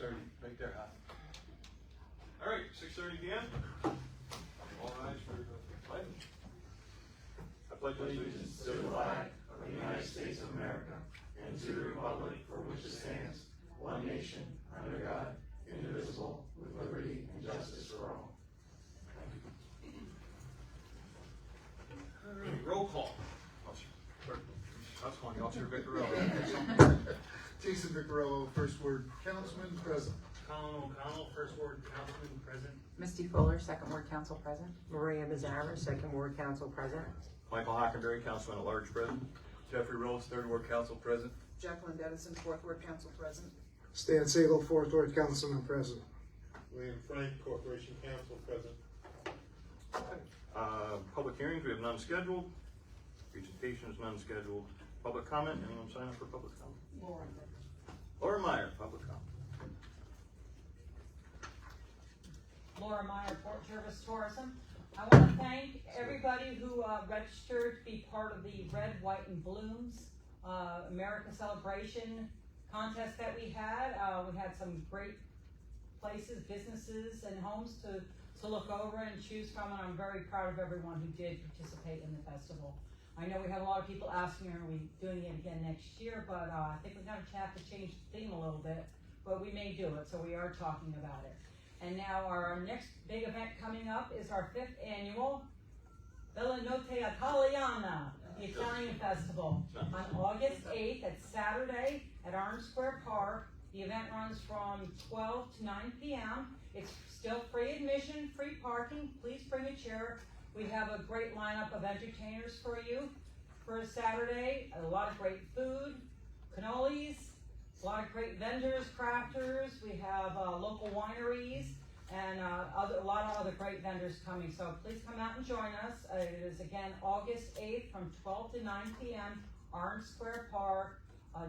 6:30, right there, huh? All right, 6:30 p.m. All rise for the pledge. I pledge allegiance To the flag of the United States of America and to the republic for which it stands, one nation, under God, indivisible, with liberty and justice for all. All right, roll call. That's one, Officer Vicarello. Jason Vicarello, first word, councilman present. Colin O'Connell, first ward councilman present. Misty Fuller, second ward council present. Maria Mazzara, second ward council president. Michael Hockenberry, Councilman at Large, present. Jeffrey Rose, third ward council present. Jacqueline Dennison, fourth ward council present. Stan Siegel, fourth ward councilman present. William Frank, Corporation Council, present. Public hearings, we have none scheduled. Presentations, none scheduled. Public comment, anyone sign up for public comment? Laura Meyer, public comment. Laura Meyer, Port Jervis Tourism. I want to thank everybody who registered to be part of the Red, White, and Blooms America Celebration contest that we had. We had some great places, businesses, and homes to look over and choose from, and I'm very proud of everyone who did participate in the festival. I know we had a lot of people asking, are we doing it again next year, but I think we're going to have to change the theme a little bit, but we may do it, so we are talking about it. And now our next big event coming up is our 5th annual Villa Notte Italiana, the Italian Festival, on August 8th, it's Saturday at Orange Square Park. The event runs from 12 to 9 p.m. It's still free admission, free parking. Please bring a chair. We have a great lineup of entertainers for you for Saturday. A lot of great food, cannolis, a lot of great vendors, crafters. We have local wineries and a lot of other great vendors coming. So please come out and join us. It is again August 8th from 12 to 9 p.m. Orange Square Park,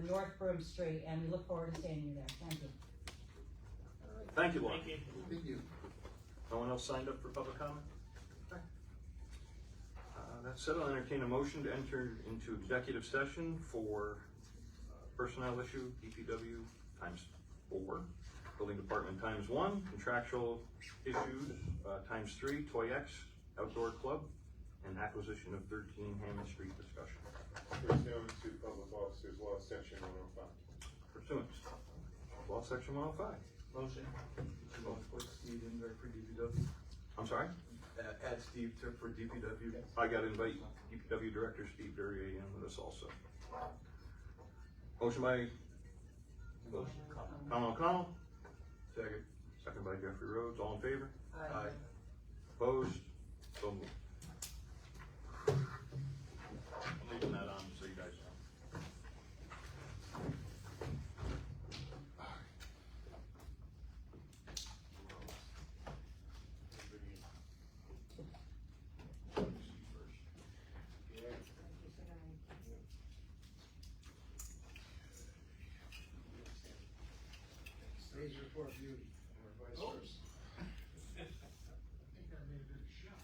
North Broome Street, and we look forward to seeing you there. Thank you. Thank you, Laura. Thank you. Thank you. No one else signed up for public comment? Okay. That said, I'll entertain a motion to enter into executive session for personnel issue, DPW ×4, building department ×1, contractual issues ×3, Toy X, outdoor club, and acquisition of 13 Hammond Street discussion. Pursuant to Public Officers Law, Section 105. Pursuant to Law Section 105. Motion. Put Steve in there for DPW. I'm sorry? Add Steve for DPW. I gotta invite DPW Director Steve Verrier in with us also. Motion by Colin O'Connell. Second. Second by Jeffrey Rhodes. All in favor? Aye. Opposed? So moved. I'm leaving that on so you guys know. Stage report beauty, or vice versa. I think I made a good shot.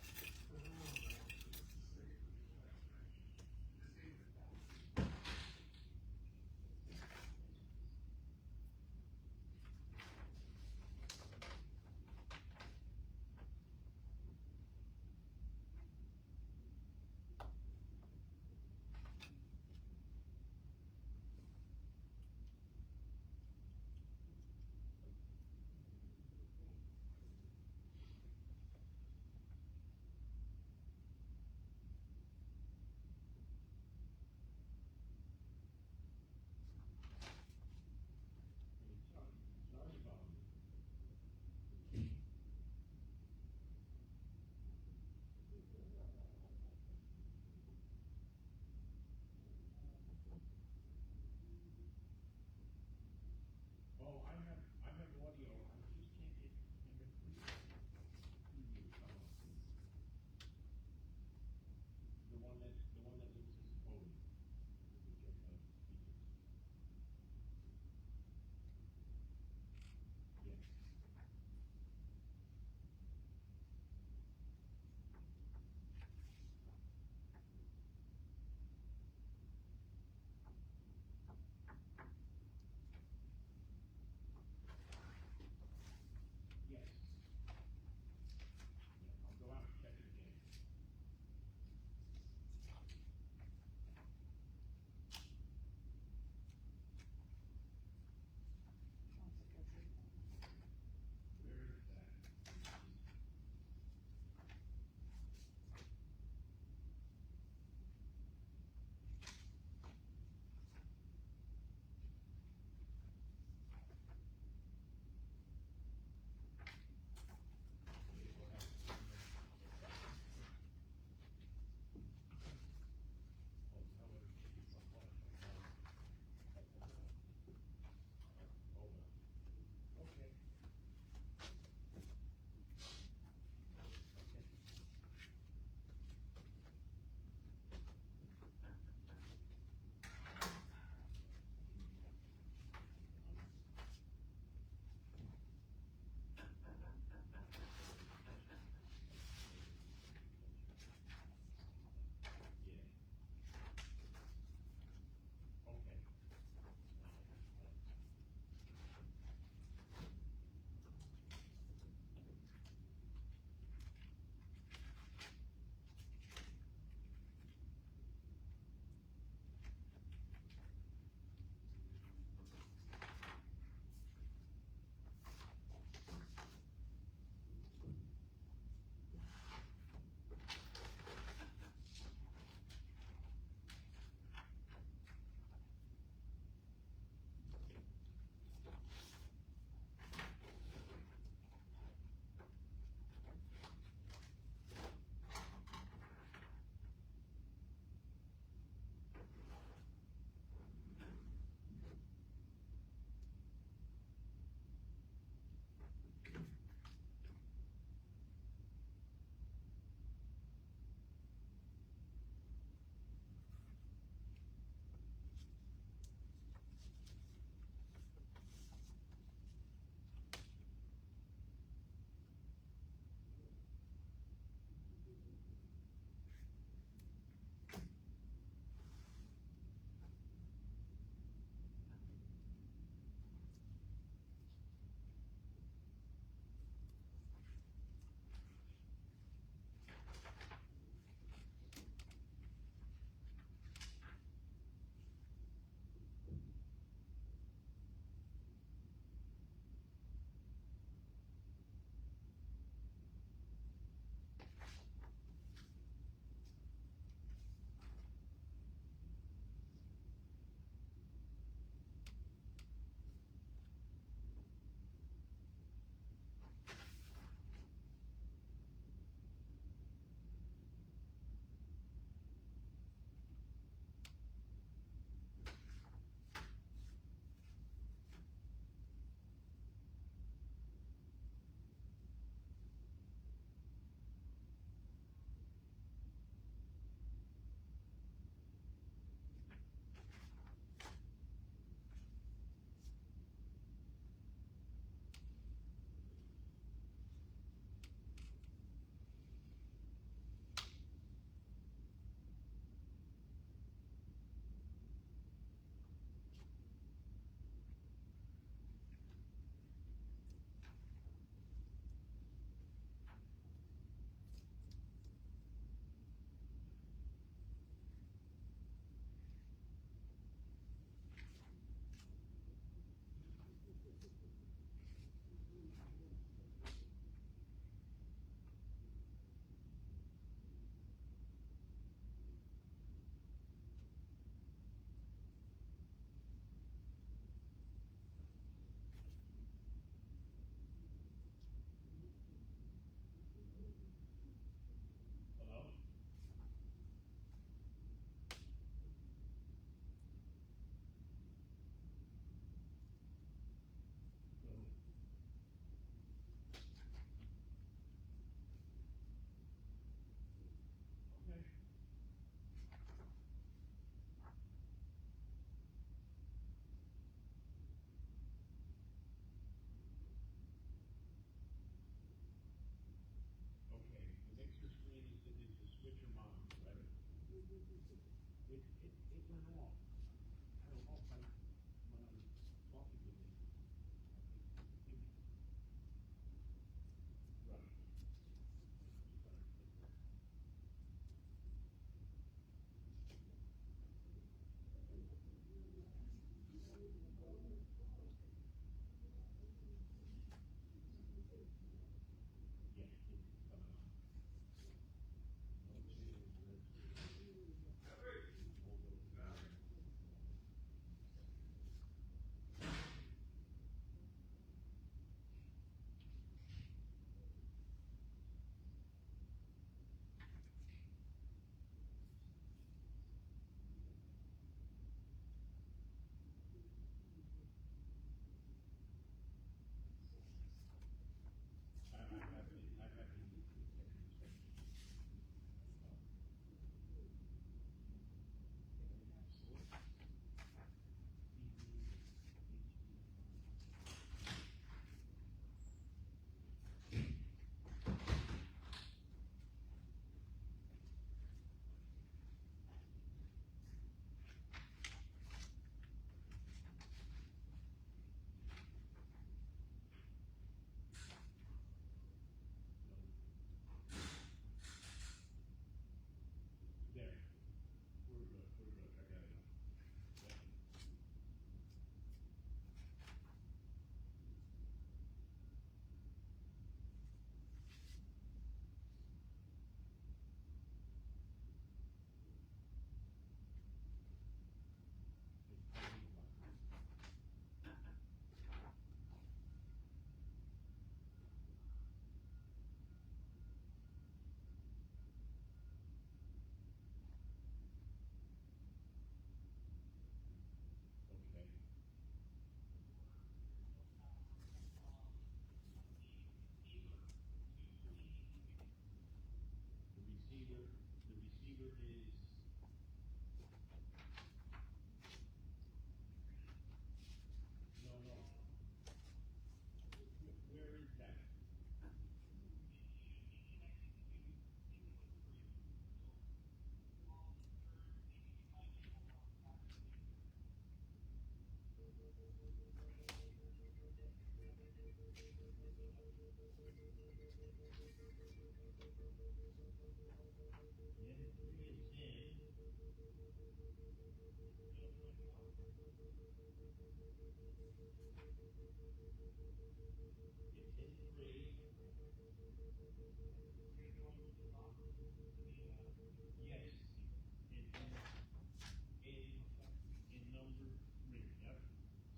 In number 3, yep.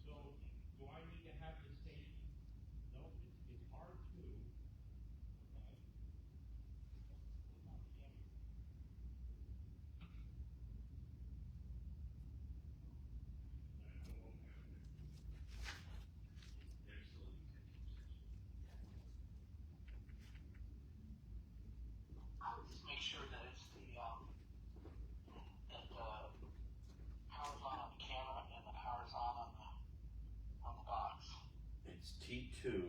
So, do I need to have the same? No, it's R2. Okay. Just make sure that it's the, that the power's on the camera and the power's on the box. It's T2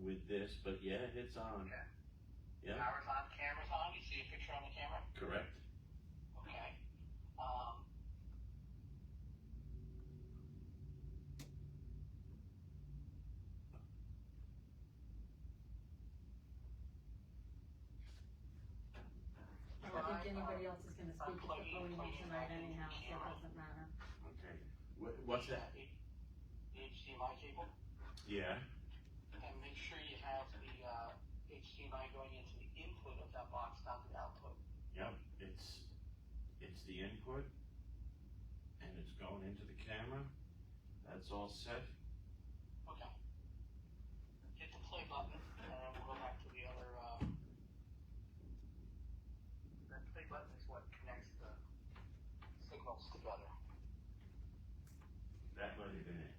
with this, but yeah, it's on. Okay. Yeah, Power's on, camera's on, you see a picture on the camera? correct. Okay. I don't think anybody else is gonna speak at the podium tonight anyhow, so it doesn't matter. Okay. What's that? The HDMI cable, Yeah. and make sure you have the HDMI going into the input of that box, not the output. Yep. It's the input, and it's going into the camera. That's all set. Okay. Hit the play button, and then we'll go back to the other, that play button is what connects the signals together. That might have been it.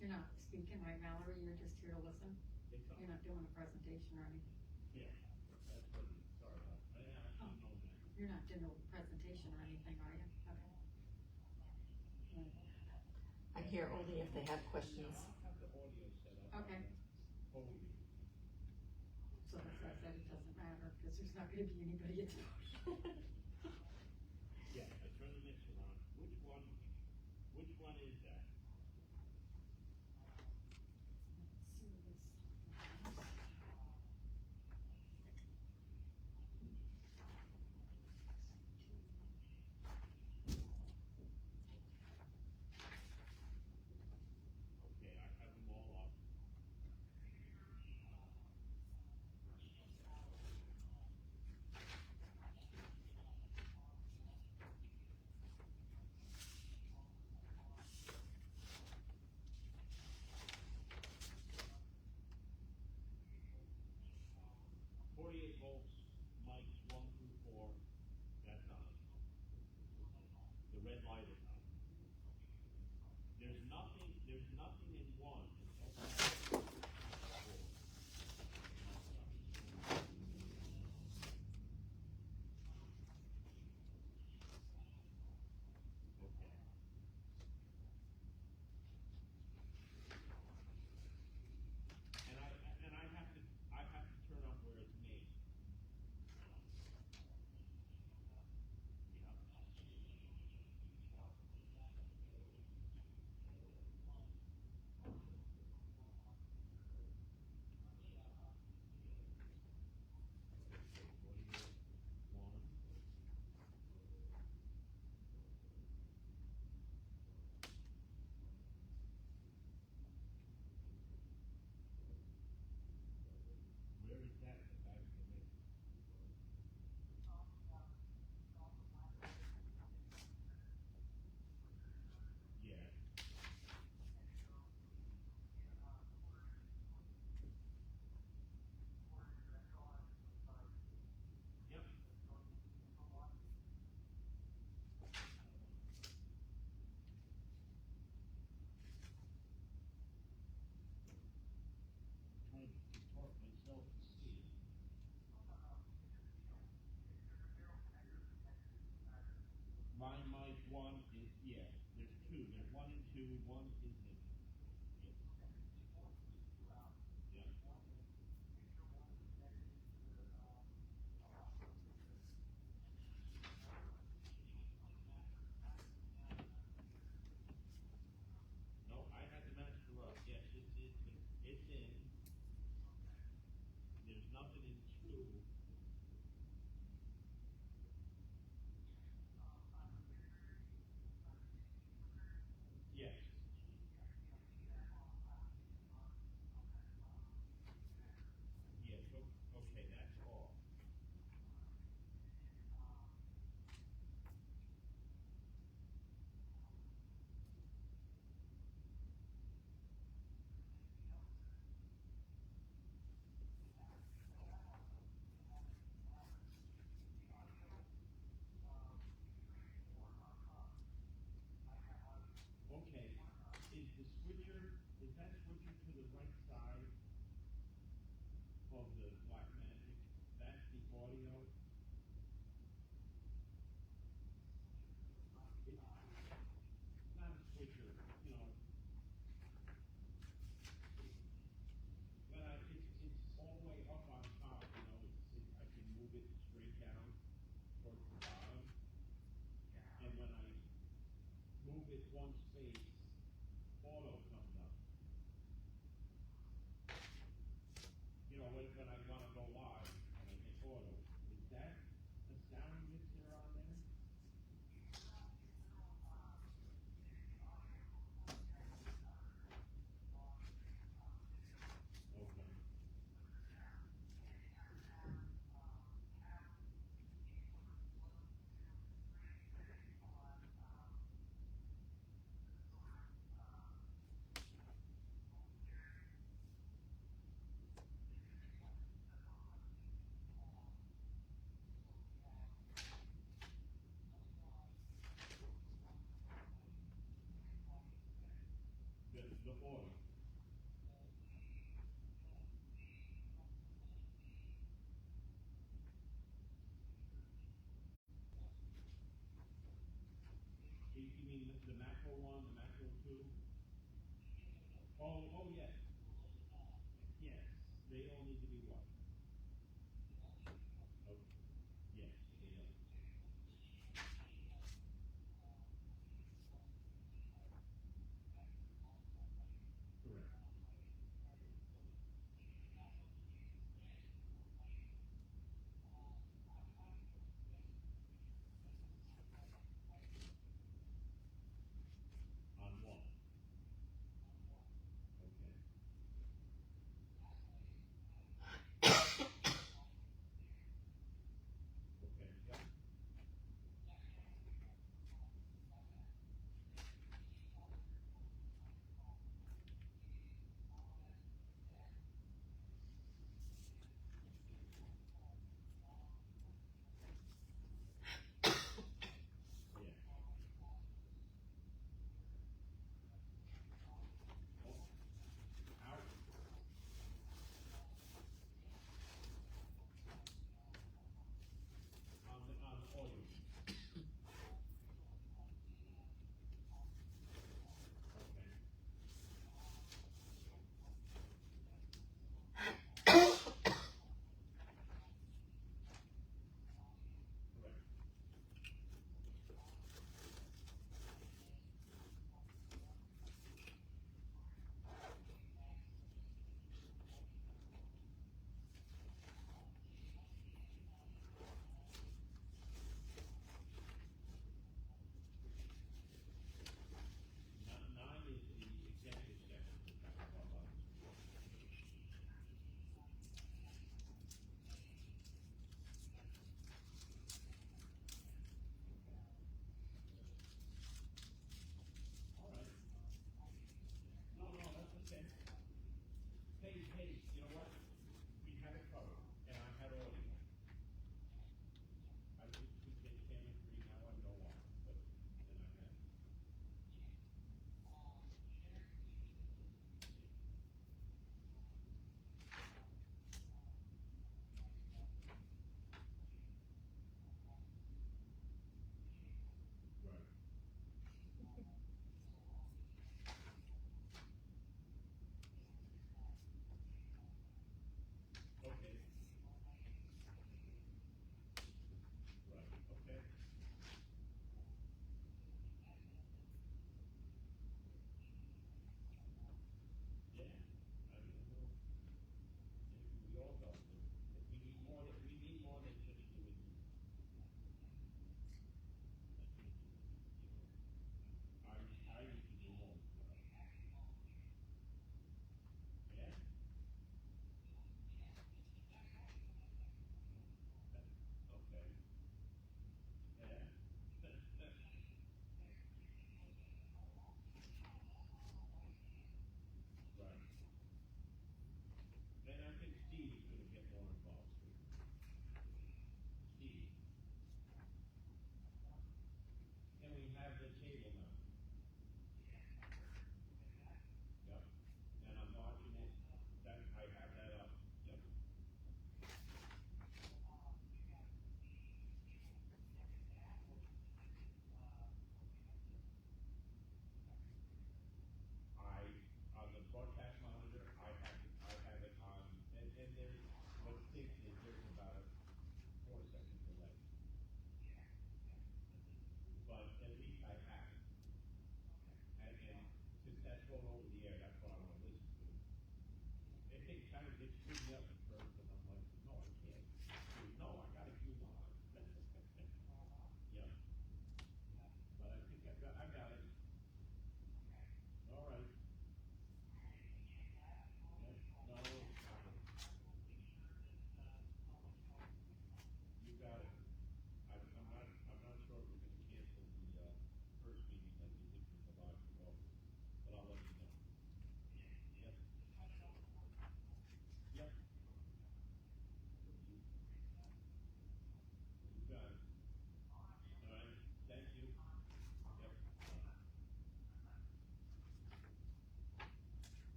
You're not speaking right, Mallory, you're just here to listen? You're not doing a presentation or anything? Yeah, that's what, sorry about that. I don't know that. You're not doing a presentation or anything, are you? Okay. I'm here only if they have questions. I have the audio set up. Okay. Holy. So that's why I said it doesn't matter, because there's not gonna be anybody at the podium. Yeah, I turn the mixer on. Which one is that? Okay, I have them all up. one space, auto comes up. You know, when I wanna go live, and I hit auto, is that a sound mixer on there? Okay. The auto. You mean the macro one, the macro two? Oh, yes. Yes, they all need to be what? Okay, yes, they are. Correct. On what? Okay.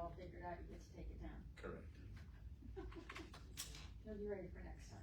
all figured out, you get to take it down. Correct. You'll be ready for next time.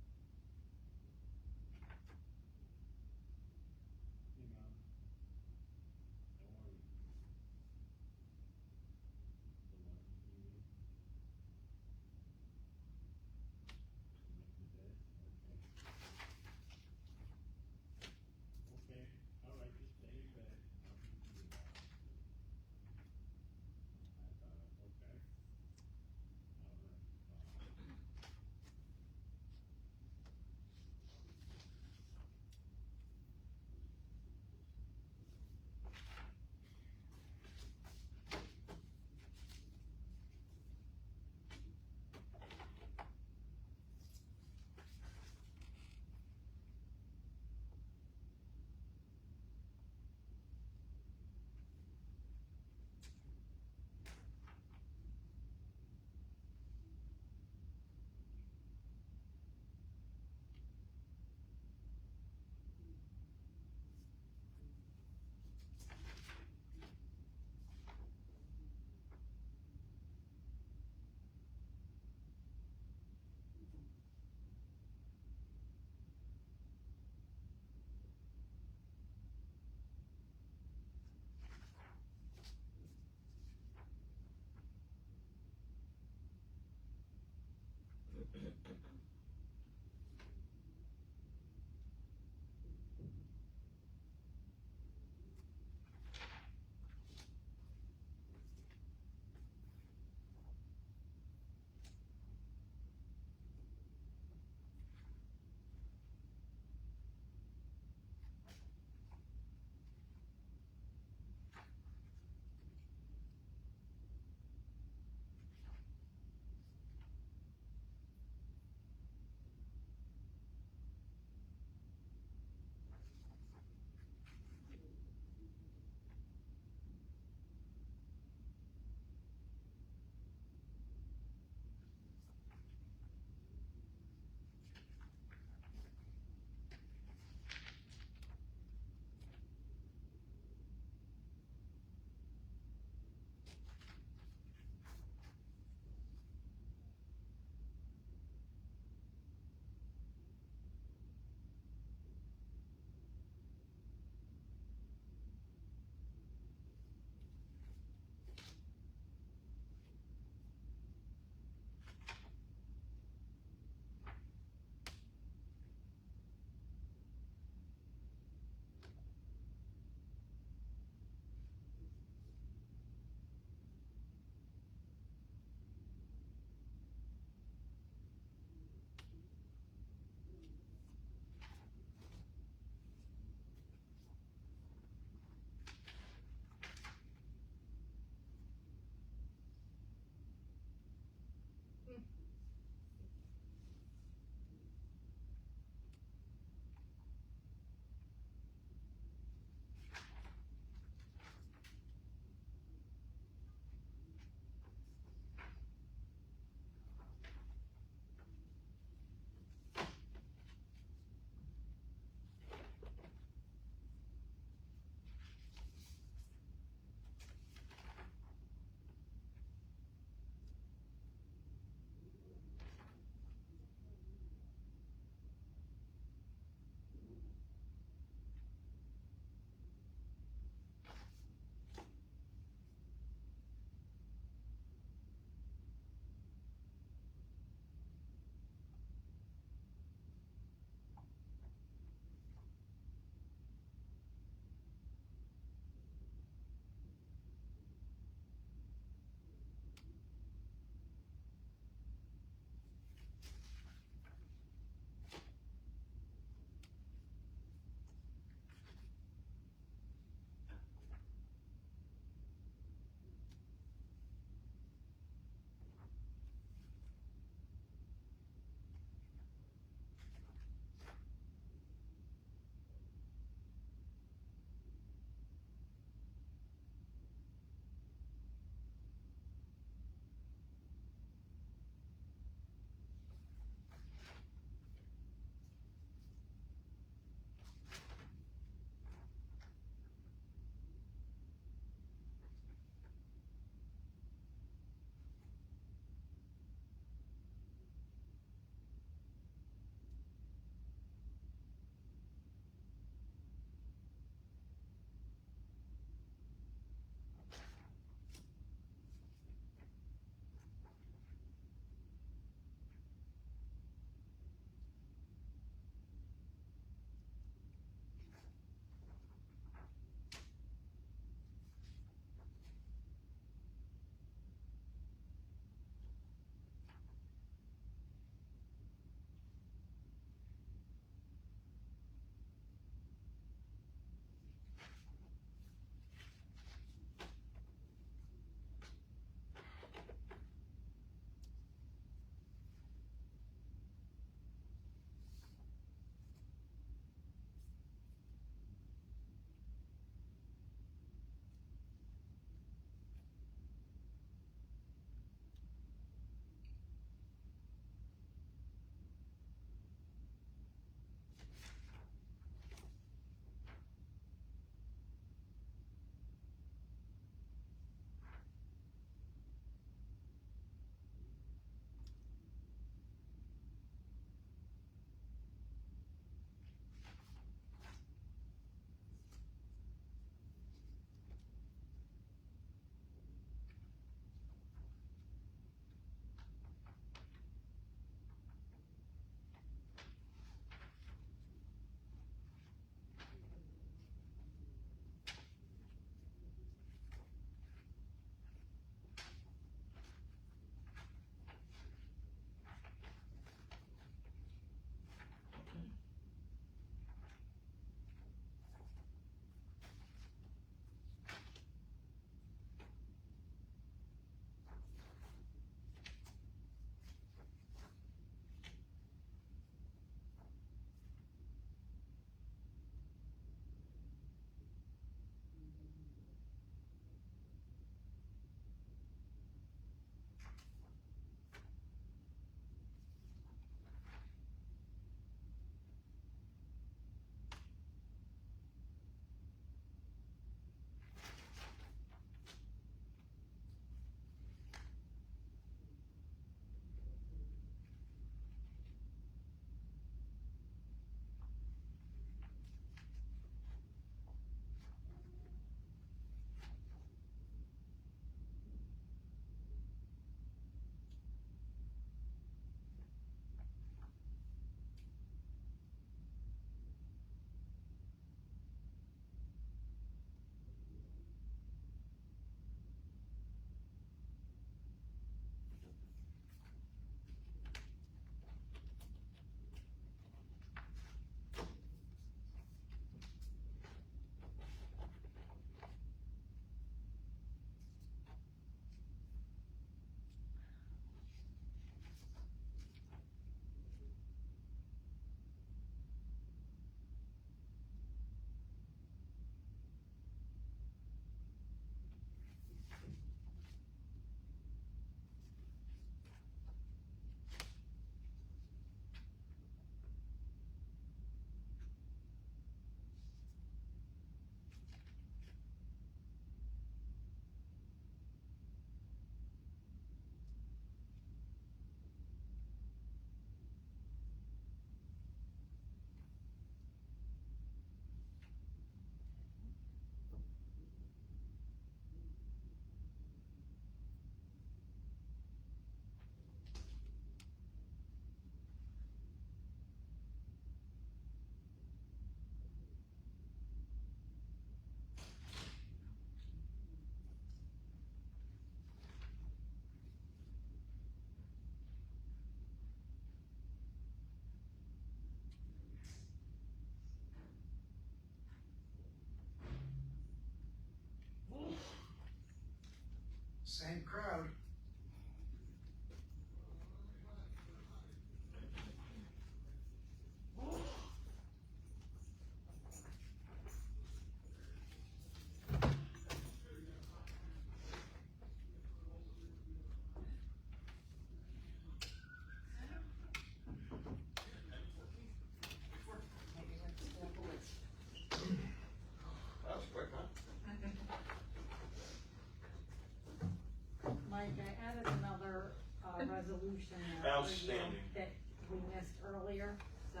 resolution Outstanding. that we missed earlier, so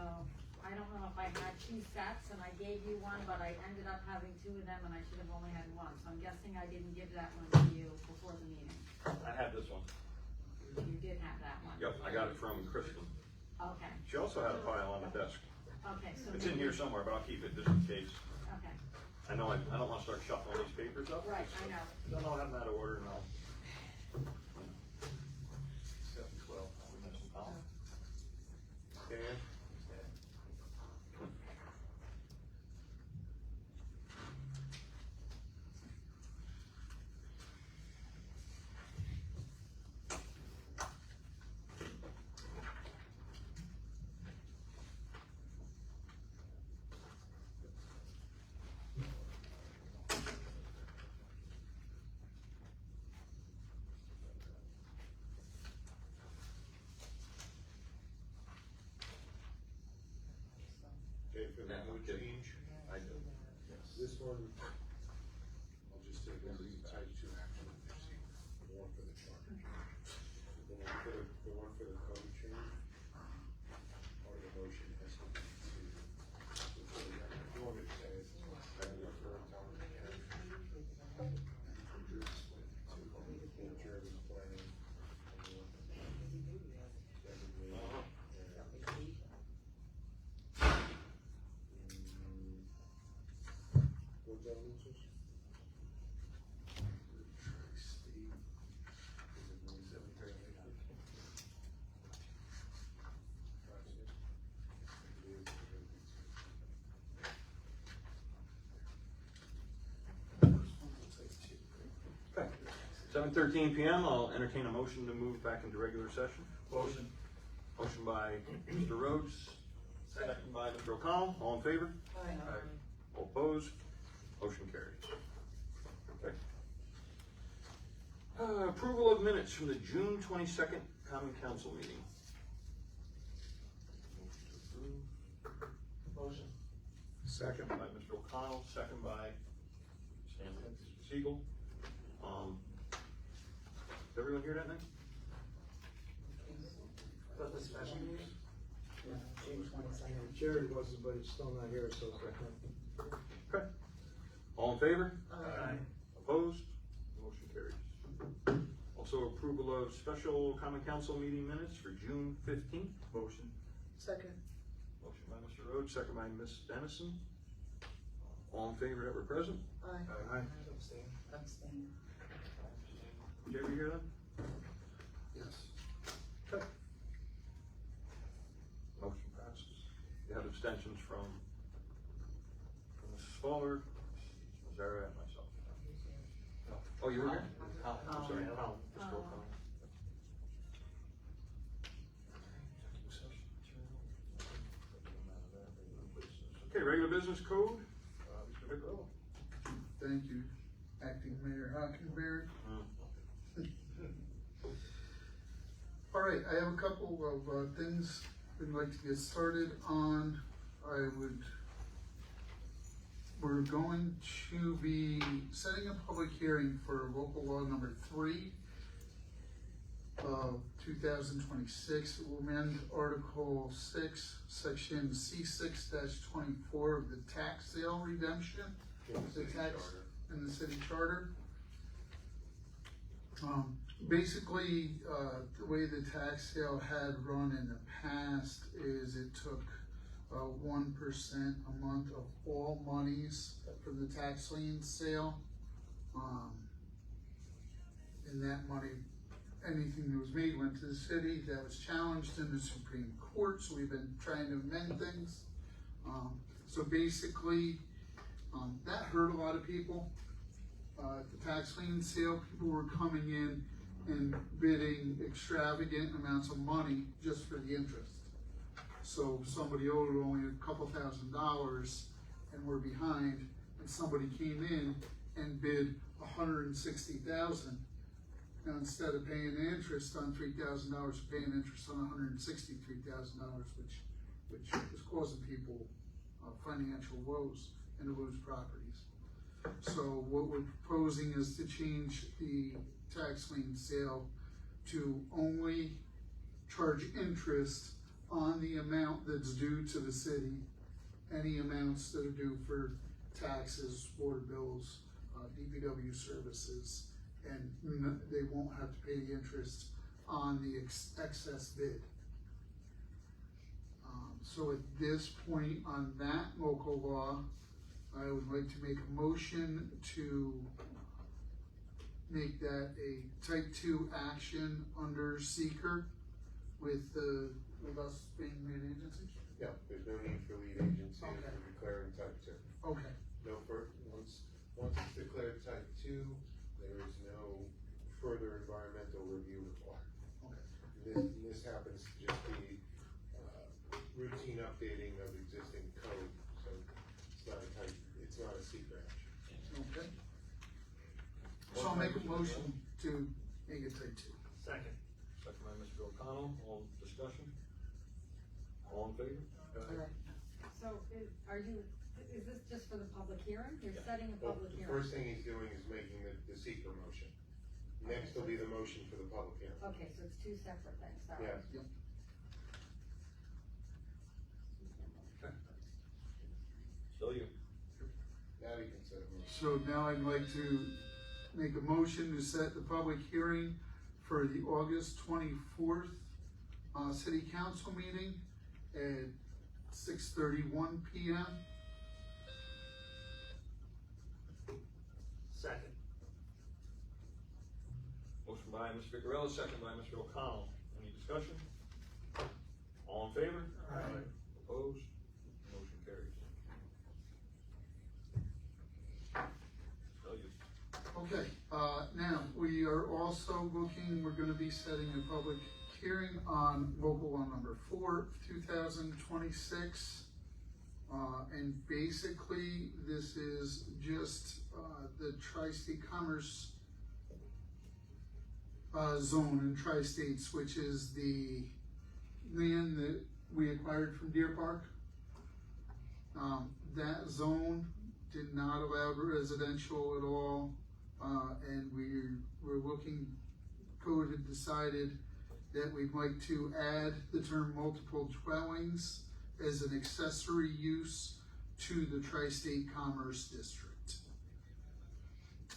I don't know if I had two sets and I gave you one, but I ended up having two of them and I should have only had one, so I'm guessing I didn't give that one to you before the meeting. I have this one. You did have that one. Yep, I got it from Kristen. Okay, She also had a file on the desk. okay, so. It's in maybe- here somewhere, but I'll keep it just in case. Okay, I know I don't wanna start shuffling these papers up. right, I know. Then I'll have them out of order and I'll. 7/12. Dan? Okay, for the no change, I do. this one, I'll just take one of these tied to action, the one for the charter change. The one for the code change, part of the motion has to be to, you want me to say it, I don't know, for a town manager. To Jeremy's planning. What gentleman's this? Okay, 7:13 PM, I'll entertain a motion to move back into regular session. Motion. Motion by Mr. Rhodes, second by Mr. O'Connell, all in favor? Aye. All opposed? Motion carries. Okay. Approval of minutes from the June 22nd Common Council meeting. Motion. Second by Mr. O'Connell, second by Mr. Siegel. Did everyone hear that name? But the special meeting? June 22nd. Jared wasn't, but he's still not here, so. Okay. All in favor? Aye. Opposed? Motion carries. Also approval of special common council meeting minutes for June 15th. Motion. Second. Motion by Mr. Rhodes, second by Ms. Dennison. All in favor that were present? Aye. Aye. Abstain. Did you ever hear that? Yes. Okay. Motion passes. You have abstentions from Mrs. Fowler, Ms. Zara, and myself. Oh, you were here? I'm sorry, Mr. O'Connell. Okay, regular business code, Mr. Vicarello. Thank you, Acting Mayor Hockenberry. All right, I have a couple of things we'd like to get started on. We're going to be setting a public hearing for local law number 3 of 2026. It will amend Article 6, Section C6-24 of the tax sale redemption. The tax in the city charter. Basically, the way the tax sale had run in the past is it took 1% a month of all monies from the tax lien sale. And that money, anything that was made went to the city. That was challenged in the Supreme Court, so we've been trying to amend things. So basically, that hurt a lot of people. The tax lien sale, people were coming in and bidding extravagant amounts of money just for the interest. So somebody owed only a couple $1,000s and were behind, and somebody came in and bid $160,000. Now instead of paying interest on $3,000, paying interest on $163,000, which was causing people financial woes and to lose properties. So what we're proposing is to change the tax lien sale to only charge interest on the amount that's due to the city, any amounts that are due for taxes, water bills, DPW services, and they won't have to pay the interest on the excess bid. So at this point on that local law, I would like to make a motion to make that a type 2 action under seeker with us being lead agency. Yeah, there's no need for lead agency Okay. for declaring type 2. Okay. No, once it's declared type 2, there is no further environmental review required. Okay. This happens to just be routine updating of existing code, so it's not a secret action. Okay. So I'll make a motion to make it type 2. Second. Second by Mr. O'Connell, all discussion? All in favor? So is this just for the public hearing? You're setting a Well, public the hearing? first thing he's doing is making the secret motion. Next will be the motion for the public hearing. Okay, so it's two separate things, sorry. Yes. Still you. Now you can set a motion. So now I'd like to make a motion to set the public hearing for the August 24th city council meeting at 6:31 p.m. Second. Motion by Mr. Vicarella, second by Mr. O'Connell. Any discussion? All in favor? Aye. Opposed? Motion carries. Still you. Okay, now we are also looking, we're gonna be setting a public hearing on local law number 4, 2026. And basically, this is just the Tri-State Commerce zone in Tri-States, which is the land that we acquired from Deer Park. That zone did not allow residential at all, and we were looking, code had decided that we'd like to add the term multiple dwellings as an accessory use to the Tri-State Commerce District.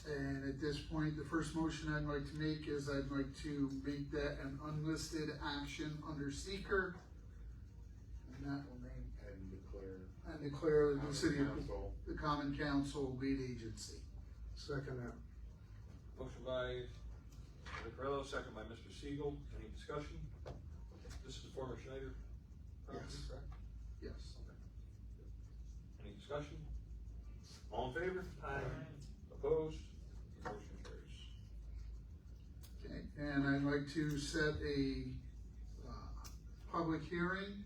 And at this point, the first motion I'd like to make is I'd like to make that an unlisted action under seeker. And that will name and declare the city of the Common Council lead agency. Second that. Motion by Mr. Vicarella, second by Mr. Siegel. Any discussion? This is former Schneider property, Yes. correct? Yes. Any discussion? All in favor? Aye. Opposed? Motion carries. Okay, and I'd like to set a public hearing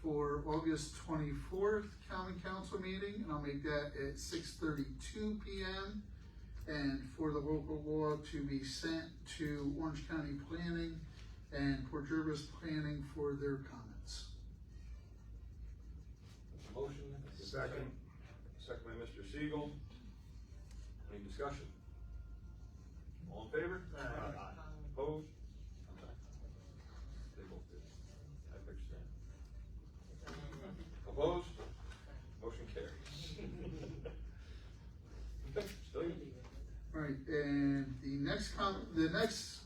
for August 24th Common Council meeting, and I'll make that at 6:32 p.m. And for the local law to be sent to Orange County Planning and Port Jervis Planning for their comments. Motion. Second. Second by Mr. Siegel. Any discussion? All in favor? Aye. Opposed? I'm sorry. They both did. I fixed that. Opposed? Motion carries. Okay, still you. Right, and the next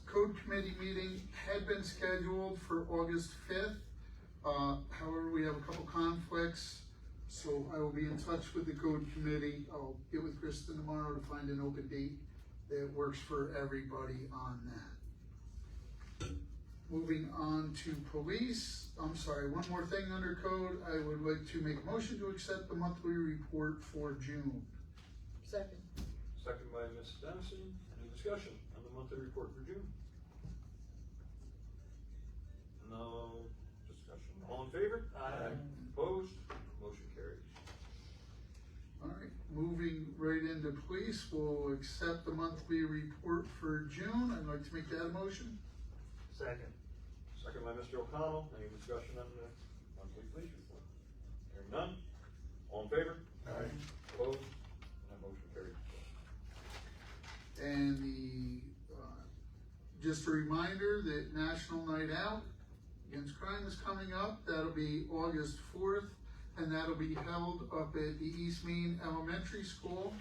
code committee meeting had been scheduled for August 5th. However, we have a couple conflicts, so I will be in touch with the code committee. I'll get with Kristen tomorrow to find an open date that works for everybody on that. Moving on to police, I'm sorry, one more thing under code. I would like to make a motion to accept the monthly report for June. Second. Second by Ms. Dennison. Any discussion on the monthly report for June? No discussion. All in favor? Aye. Opposed? Motion carries. All right, moving right into police, we'll accept the monthly report for June. I'd like to make that a motion. Second. Second by Mr. O'Connell. Any discussion on the monthly police report? Hearing none. All in favor? Aye. Opposed? That motion carries. And the just a reminder that National Night Out Against Crime is coming up. That'll be August 4th, and that'll be held up at the East Main Elementary School.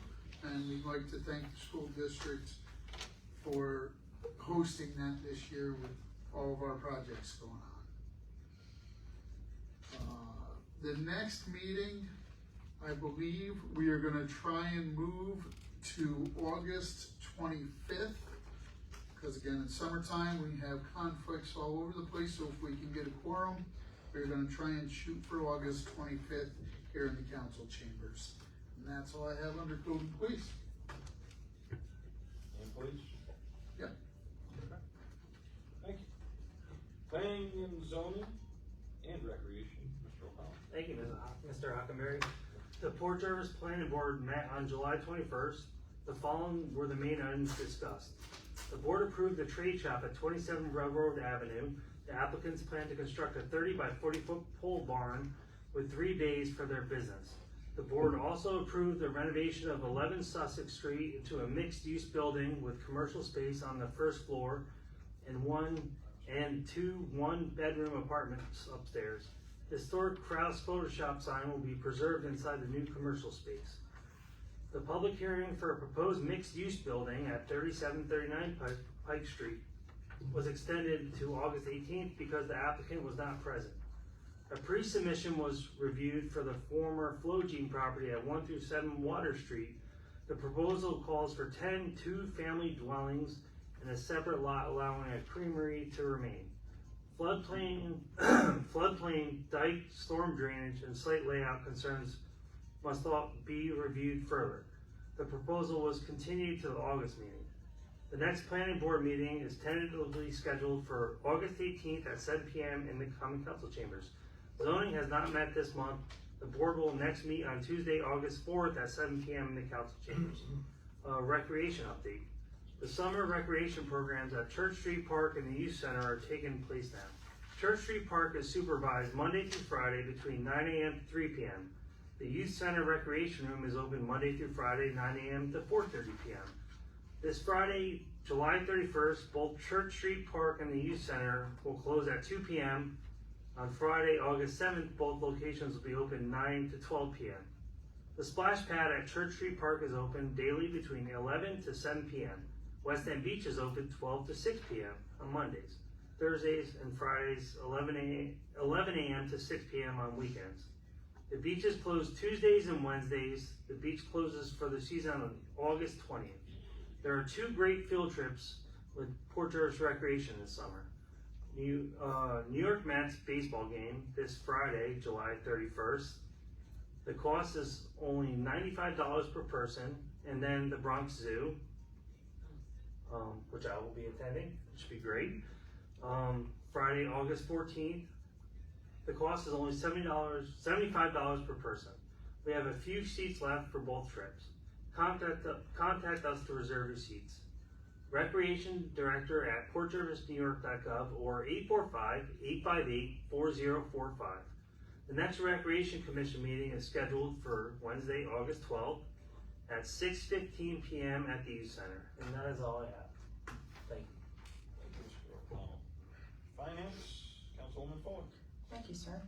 And we'd like to thank the school district for hosting that this year with all of our projects going on. The next meeting, I believe we are gonna try and move to August 25th. Because again, in summertime, we have conflicts all over the place, so if we can get a quorum, we're gonna try and shoot for August 25th here in the council chambers. And that's all I have under code and police. And police? Yep. Okay. Thank you. Planning and zoning and recreation, Mr. O'Connell. Thank you, Mr. Hockenberry. The Port Jervis Planning Board met on July 21st. The following were the main items discussed. The board approved the trade shop at 27 Railroad Avenue. The applicants plan to construct a 30 by 40 foot pole barn with 3 bays for their business. The board also approved the renovation of 11 Sussex Street into a mixed-use building with commercial space on the first floor and 2 one-bedroom apartments upstairs. The historic Kraus Photoshop sign will be preserved inside the new commercial space. The public hearing for a proposed mixed-use building at 3739 Pike Street was extended to August 18th because the applicant was not present. A pre-submission was reviewed for the former Flogene property at 1 through 7 Water Street. The proposal calls for 10 two-family dwellings and a separate lot allowing a creamery to remain. Floodplain, dike, storm drainage, and site layout concerns must all be reviewed further. The proposal was continued to the August meeting. The next planning board meeting is tentatively scheduled for August 18th at 7 p.m. in the common council chambers. Zoning has not met this month. The board will next meet on Tuesday, August 4th at 7 p.m. in the council chambers. Recreation update. The summer recreation programs at Church Street Park and the Youth Center are taking place now. Church Street Park is supervised Monday through Friday between 9 a.m. to 3 p.m. The Youth Center Recreation Room is open Monday through Friday, 9 a.m. to 4:30 p.m. This Friday, July 31st, both Church Street Park and the Youth Center will close at 2 p.m. On Friday, August 7th, both locations will be open 9 to 12 p.m. The splash pad at Church Street Park is open daily between 11 to 7 p.m. West End Beach is open 12 to 6 p.m. on Mondays. Thursdays and Fridays, 11 a.m. to 6 p.m. on weekends. The beach is closed Tuesdays and Wednesdays. The beach closes for the season on August 20th. There are 2 great field trips with Port Jervis Recreation this summer. New York Mets baseball game this Friday, July 31st. The cost is only $95 per person, and then the Bronx Zoo, which I will be attending, which should be great. Friday, August 14th. The cost is only $75 per person. We have a few seats left for both trips. Contact us to reserve your seats. Recreation Director at portjervisnewyork.gov or 845-858-4045. The next Recreation Commission meeting is scheduled for Wednesday, August 12th at 6:15 p.m. at the Youth Center. And that is all I have. Thank you. Thank you, Mr. O'Connell. Finance, Councilwoman Fuller. Thank you, sir.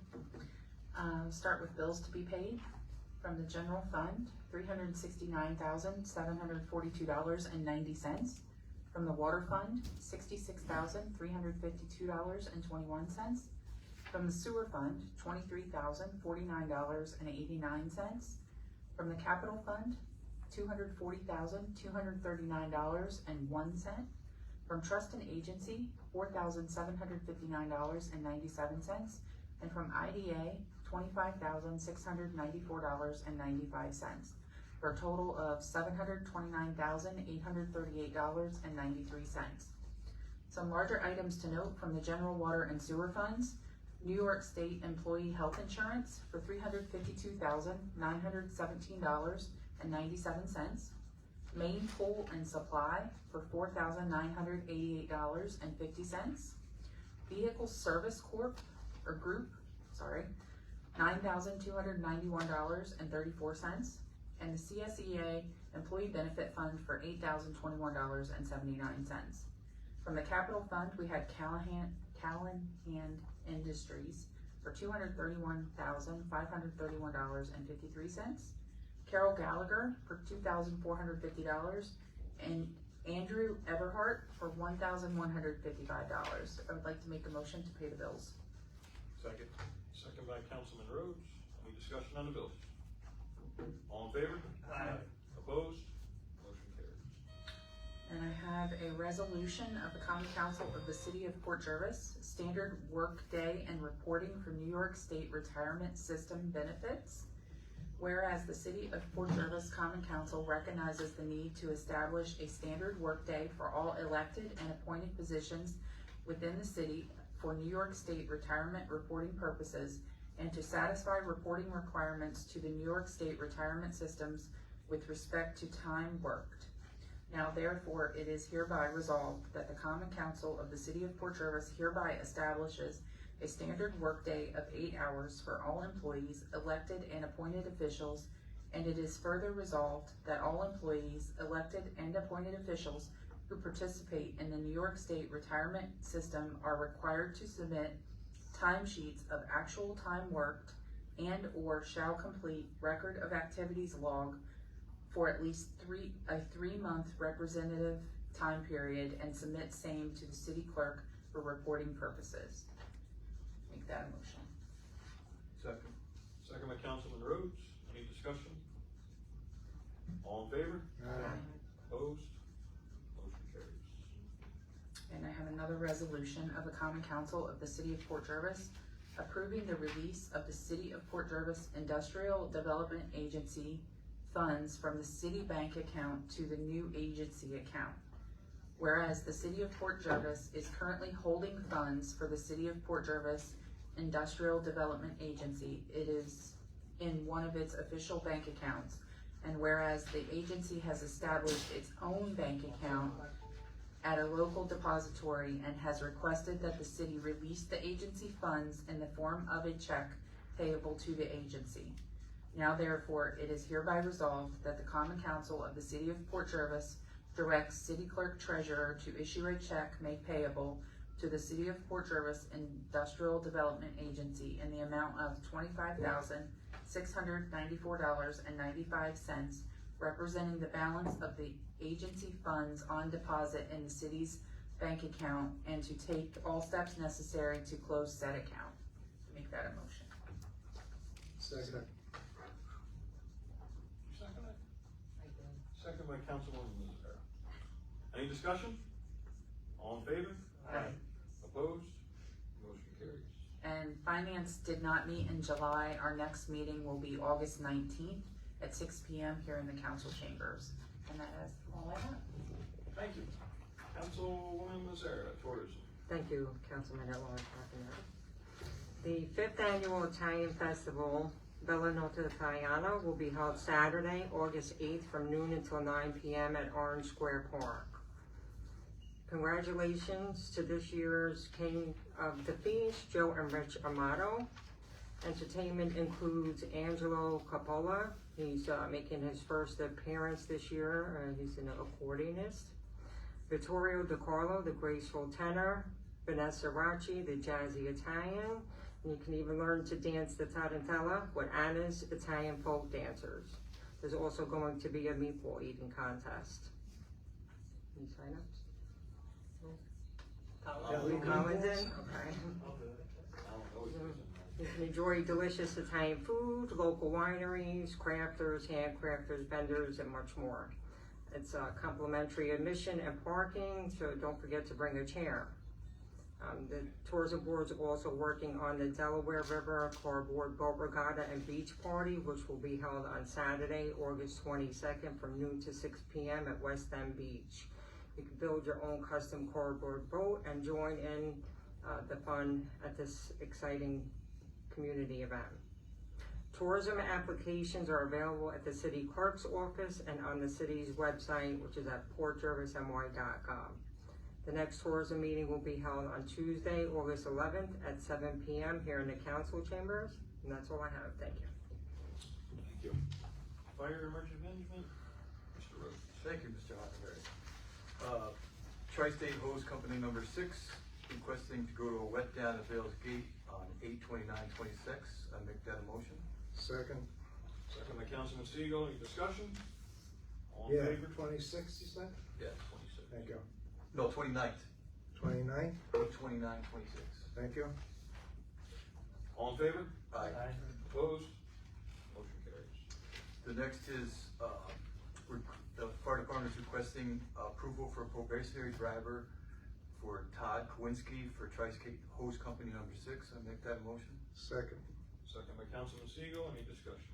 Start with bills to be paid. From the general fund, $369,742.90. From the water fund, $66,352.21. From the sewer fund, $23,049.89. From the capital fund, $240,239.01. From trust and agency, $4,759.97. And from IDA, $25,694.95. For a total of $729,838.93. Some larger items to note from the general water and sewer funds. New York State Employee Health Insurance for $352,917.97. Main Pool and Supply for $4,988.50. Vehicle Service Group, $9,291.34. And the CSEA Employee Benefit Fund for $8,021.79. From the capital fund, we had Callahan Industries for $231,531.53. Carol Gallagher for $2,450, and Andrew Everhart for $1,155. I would like to make a motion to pay the bills. Second. Second by Councilman Rhodes. Any discussion on the bills? All in favor? Aye. Opposed? Motion carries. And I have a resolution of the Common Council of the City of Port Jervis, standard work day and reporting for New York State Retirement System benefits. Whereas the City of Port Jervis Common Council recognizes the need to establish a standard workday for all elected and appointed positions within the city for New York State retirement reporting purposes, and to satisfy reporting requirements to the New York State retirement systems with respect to time worked. Now therefore, it is hereby resolved that the Common Council of the City of Port Jervis hereby establishes a standard workday of 8 hours for all employees, elected and appointed officials, and it is further resolved that all employees, elected and appointed officials who participate in the New York State retirement system are required to submit timesheets of actual time worked and or shall complete record of activities log for at least a 3-month representative time period and submit same to the city clerk for reporting purposes. Make that a motion. Second. Second by Councilman Rhodes. Any discussion? All in favor? Opposed? Motion carries. And I have another resolution of the Common Council of the City of Port Jervis approving the release of the City of Port Jervis Industrial Development Agency funds from the city bank account to the new agency account. Whereas the City of Port Jervis is currently holding funds for the City of Port Jervis Industrial Development Agency, it is in one of its official bank accounts. And whereas the agency has established its own bank account at a local depository and has requested that the city release the agency funds in the form of a check payable to the agency. Now therefore, it is hereby resolved that the Common Council of the City of Port Jervis directs City Clerk Treasurer to issue a check made payable to the City of Port Jervis Industrial Development Agency in the amount of $25,694.95, representing the balance of the agency funds on deposit in the city's bank account, and to take all steps necessary to close said account. Make that a motion. Second. Second it. Second by Councilwoman Lizardo. Any discussion? All in favor? Aye. Opposed? Motion carries. And Finance did not meet in July. Our next meeting will be August 19th at 6 p.m. here in the council chambers. And that is all I have. Thank you. Councilwoman Lizardo, tourism. Thank you, Councilman at-large Martinelli. The 5th Annual Italian Festival, Bella Notte Italiana, will be held Saturday, August 8th from noon until 9 p.m. at Orange Square Park. Congratulations to this year's King of the Feast, Joe and Rich Amato. Entertainment includes Angelo Coppola. He's making his first appearance this year. He's an accordionist. Vittorio De Carlo, the graceful tenor. Vanessa Racci, the jazzy Italian. And you can even learn to dance the tarantella with Anna's Italian folk dancers. There's also going to be a meatball eating contest. Any sign-ups? Collins in? Okay. You can enjoy delicious Italian food, local wineries, crafters, handcrafters, vendors, and much more. It's complimentary admission and parking, so don't forget to bring a chair. The tourism board is also working on the Delaware River Cardboard Boat Regatta and Beach Party, which will be held on Saturday, August 22nd from noon to 6 p.m. at West End Beach. You can build your own custom cardboard boat and join in the fun at this exciting community event. Tourism applications are available at the city clerk's office and on the city's website, which is at portjervisny.gov. The next tourism meeting will be held on Tuesday, August 11th at 7 p.m. here in the council chambers. And that's all I have. Thank you. Thank you. Fire and emergency management, Mr. Rhodes. Thank you, Mr. Hockenberry. Tri-State Hose Company number 6, requesting to go to a wet down at Vales Gate on 8/29/26. I make that a motion. Second. Second by Councilman Seagull, any discussion? All in Yeah, favor? 26, you said? Yeah, 26. Thank you. No, 29th. 29, 8/29/26. thank you. All in favor? Aye. Opposed? Motion carries. The next is, the fire department is requesting approval for a probationary driver for Todd Kowinski for Tri-State Hose Company number 6. I make that a motion. Second. Second by Councilman Seagull, any discussion?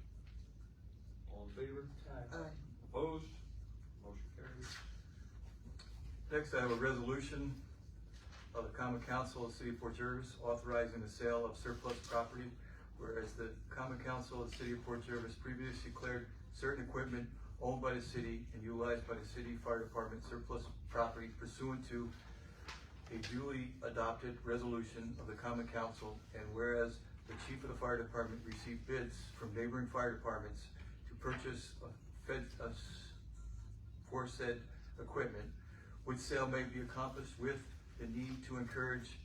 All in favor? Aye. Opposed? Motion carries. Next, I have a resolution of the Common Council of the City of Port Jervis authorizing the sale of surplus property, whereas the Common Council of the City of Port Jervis previously declared certain equipment owned by the city and utilized by the city fire department surplus property pursuant to a duly adopted resolution of the Common Council, and whereas the chief of the fire department received bids from neighboring fire departments to purchase for said equipment, which sale may be accomplished with the need to encourage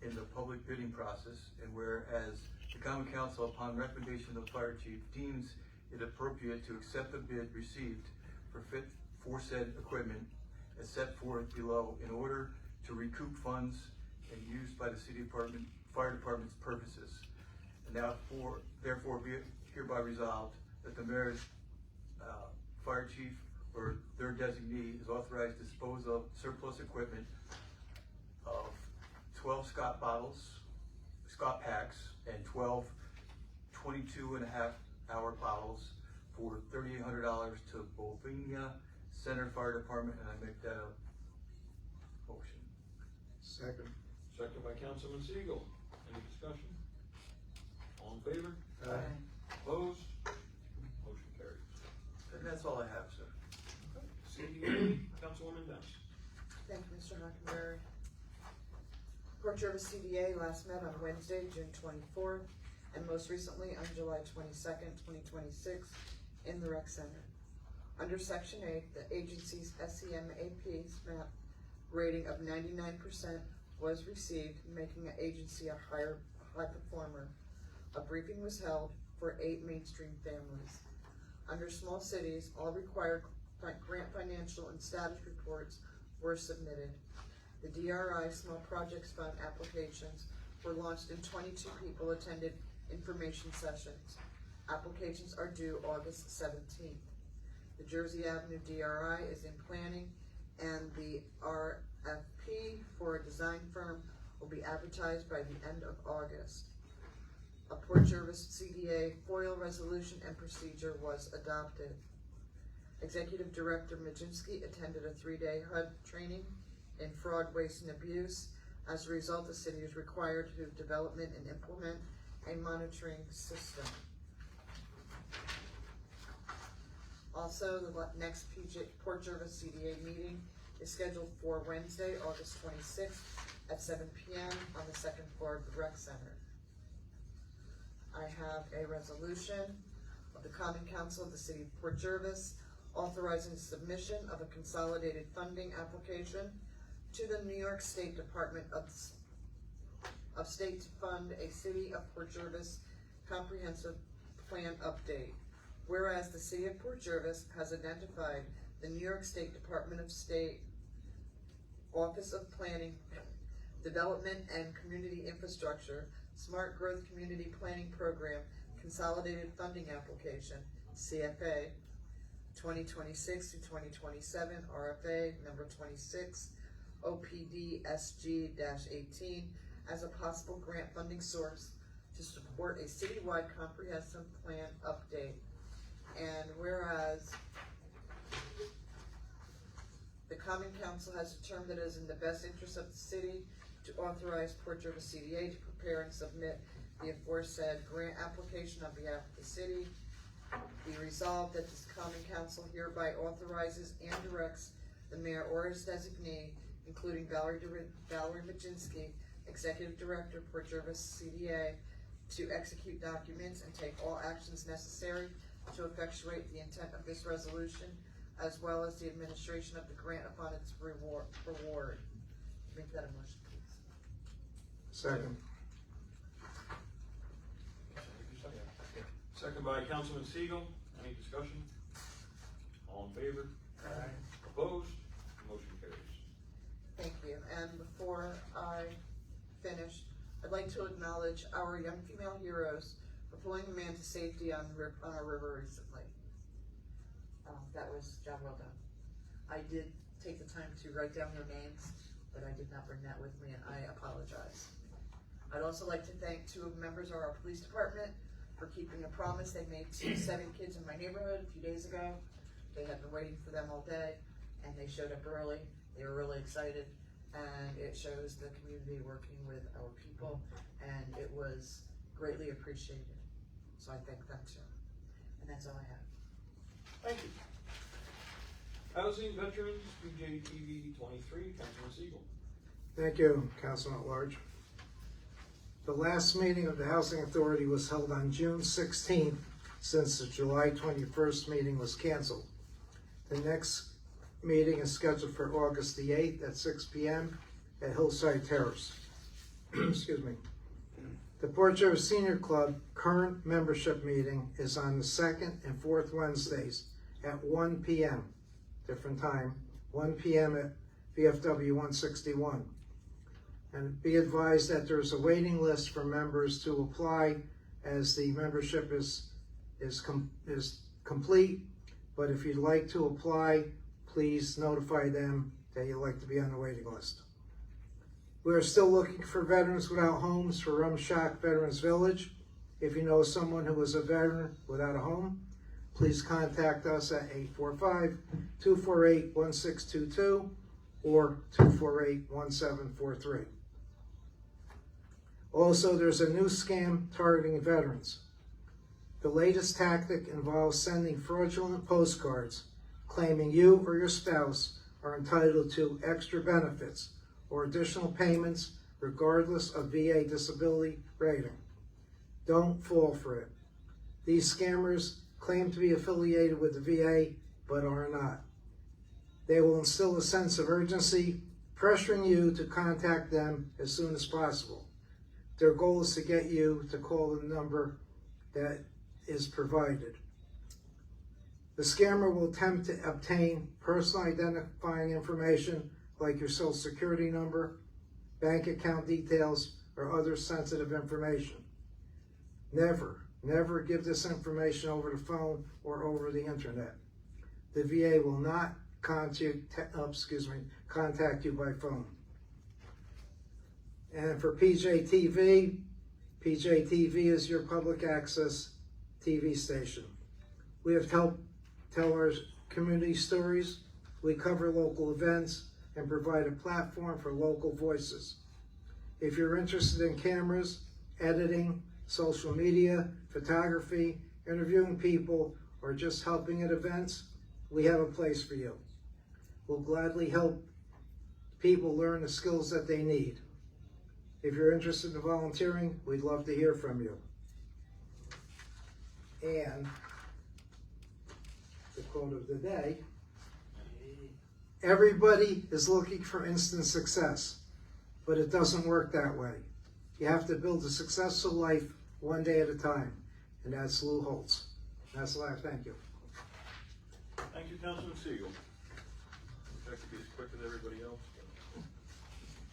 in the public bidding process, and whereas the Common Council, upon recommendation of the fire chief, deems it appropriate to accept the bid received for said equipment as set forth below in order to recoup funds and used by the city fire department's purposes. And now therefore be it hereby resolved that the mayor's fire chief or their designee is authorized to dispose of surplus equipment of 12 Scott packs and 12 22.5-hour bottles for $3,800 to Bovina Center Fire Department, and I make that a motion. Second. Second by Councilman Seagull, any discussion? All in favor? Aye. Opposed? Motion carries. And that's all I have, sir. CDA, Councilwoman Downs. Thank you, Mr. Hockenberry. Port Jervis CDA last met on Wednesday, June 24th, and most recently on July 22nd, 2026, in the Rec Center. Under Section 8, the agency's SCMAP SMAP rating of 99% was received, making the agency a high performer. A briefing was held for 8 mainstream families. Under small cities, all required grant financial and status reports were submitted. The DRI Small Projects Fund applications were launched and 22 people attended information sessions. Applications are due August 17th. The Jersey Avenue DRI is in planning, and the RFP for a design firm will be advertised by the end of August. A Port Jervis CDA FOIL resolution and procedure was adopted. Executive Director Majinski attended a 3-day HUD training in fraud, waste, and abuse. As a result, the city is required to development and implement a monitoring system. Also, the next Port Jervis CDA meeting is scheduled for Wednesday, August 26th at 7 p.m. on the 2nd floor of the Rec Center. I have a resolution of the Common Council of the City of Port Jervis authorizing submission of a consolidated funding application to the New York State Department of State to fund a City of Port Jervis comprehensive plan update. Whereas the City of Port Jervis has identified the New York State Department of State Office of Planning, Development and Community Infrastructure Smart Growth Community Planning Program Consolidated Funding Application, CFA, 2026 to 2027, RFA number 26, OPD SG-18, as a possible grant funding source to support a citywide comprehensive plan update. And whereas the Common Council has determined that it is in the best interest of the city to authorize Port Jervis CDA to prepare and submit the aforesaid grant application on behalf of the city, be resolved that this Common Council hereby authorizes and directs the mayor or his designee, including Valerie Majinski, Executive Director, Port Jervis CDA, to execute documents and take all actions necessary to effectuate the intent of this resolution as well as the administration of the grant upon its reward. Make that a motion, please. Second. Second by Councilman Siegel. Any discussion? All in favor? Aye. Opposed? Motion carries. Thank you. And before I finish, I'd like to acknowledge our young female heroes for pulling a man to safety on our river recently. That was job well done. I did take the time to write down their names, but I did not bring that with me, and I apologize. I'd also like to thank two members of our police department for keeping a promise they made to 7 kids in my neighborhood a few days ago. They had been waiting for them all day, and they showed up early. They were really excited, and it shows the community working with our people, and it was greatly appreciated. So I thank them too. And that's all I have. Thank you. Housing Veterans, BJTV 23, Councilman Siegel. Thank you, Councilman at Large. The last meeting of the Housing Authority was held on June 16th, since the July 21st meeting was canceled. The next meeting is scheduled for August the 8th at 6 p.m. at Hillside Terrace. Excuse me. The Port Jervis Senior Club current membership meeting is on the 2nd and 4th Wednesdays at 1 p.m. Different time, 1 p.m. at VFW 161. And be advised that there's a waiting list for members to apply as the membership is complete. But if you'd like to apply, please notify them that you'd like to be on the waiting list. We are still looking for veterans without homes for Rumshock Veterans Village. If you know someone who is a veteran without a home, please contact us at 845-248-1622 or 248-1743. Also, there's a new scam targeting veterans. The latest tactic involves sending fraudulent postcards claiming you or your spouse are entitled to extra benefits or additional payments regardless of VA disability rating. Don't fall for it. These scammers claim to be affiliated with the VA, but are not. They will instill a sense of urgency, pressuring you to contact them as soon as possible. Their goal is to get you to call the number that is provided. The scammer will attempt to obtain personal identifying information like your social security number, bank account details, or other sensitive information. Never give this information over the phone or over the internet. The VA will not contact you by phone. And for PJTV is your public access TV station. We have helped tell our community stories, we cover local events, and provide a platform for local voices. If you're interested in cameras, editing, social media, photography, interviewing people, or just helping at events, we have a place for you. We'll gladly help people learn the skills that they need. If you're interested in volunteering, we'd love to hear from you. And the quote of the day, everybody is looking for instant success, but it doesn't work that way. You have to build a successful life one day at a time, and that's Lou Holtz. That's life. Thank you. Thank you, Councilman Siegel. I'll try to be as quick as everybody else.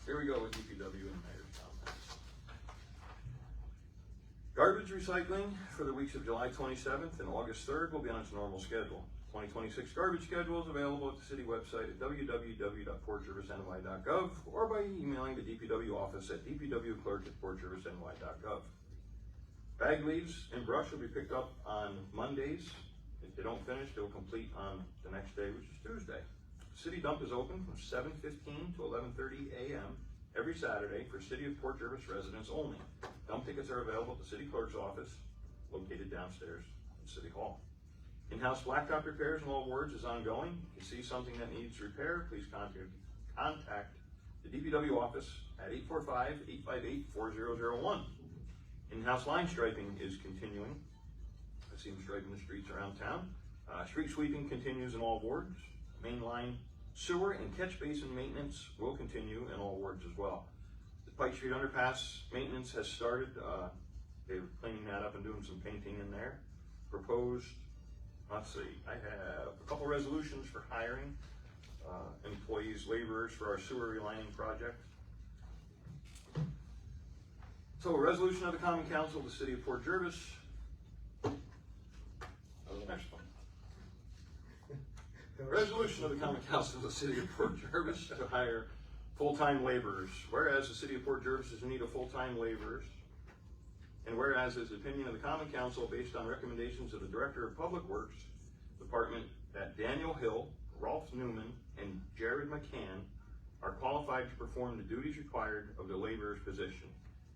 Here we go with DPW and Mayor's comments. Garbage recycling for the weeks of July 27th and August 3rd will be on its normal schedule. 2026 garbage schedule is available at the city website at www.portjervisny.gov or by emailing the DPW office at dpwclerk@portjervisny.gov. Bag leaves and brush will be picked up on Mondays. If they don't finish, they'll complete on the next day, which is Tuesday. The city dump is open from 7:15 to 11:30 a.m. every Saturday for City of Port Jervis residents only. Dump tickets are available at the city clerk's office, located downstairs in City Hall. In-house blacktop repairs in all wards is ongoing. If you see something that needs repair, please contact the DPW office at 845-858-4001. In-house line striping is continuing. I've seen striping the streets around town. Street sweeping continues in all wards. Mainline sewer and catch basin maintenance will continue in all wards as well. The Pike Street underpass maintenance has started. They're cleaning that up and doing some painting in there. Proposed, let's see, I have a couple resolutions for hiring employees, laborers for our sewer relining project. So a resolution of the Common Council of the City of Port Jervis. Oh, the next one. Resolution of the Common Council of the City of Port Jervis to hire full-time laborers. Whereas the City of Port Jervis is in need of full-time laborers, and whereas it's the opinion of the Common Council based on recommendations of the Director of Public Works Department that Daniel Hill, Rolf Newman, and Jared McCann are qualified to perform the duties required of the laborer's position.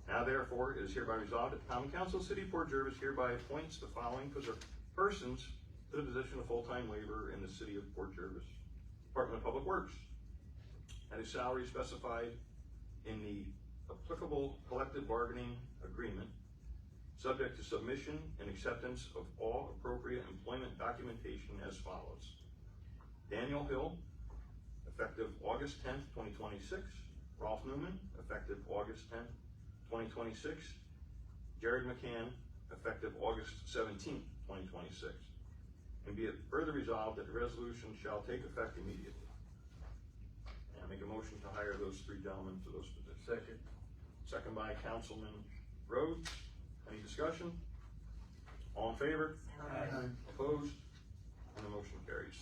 Now therefore, it is hereby resolved that the Common Council of the City of Port Jervis hereby appoints the following persons to the position of full-time laborer in the City of Port Jervis Department of Public Works at a salary specified in the applicable collective bargaining agreement, subject to submission and acceptance of all appropriate employment documentation as follows. Daniel Hill, effective August 10th, 2026. Rolf Newman, effective August 10th, 2026. Jared McCann, effective August 17th, 2026. And be it further resolved that the resolution shall take effect immediately. And I make a motion to hire those three gentlemen to those positions. Second. Second by Councilman Rhodes. Any discussion? All in favor? Aye. Opposed? And the motion carries.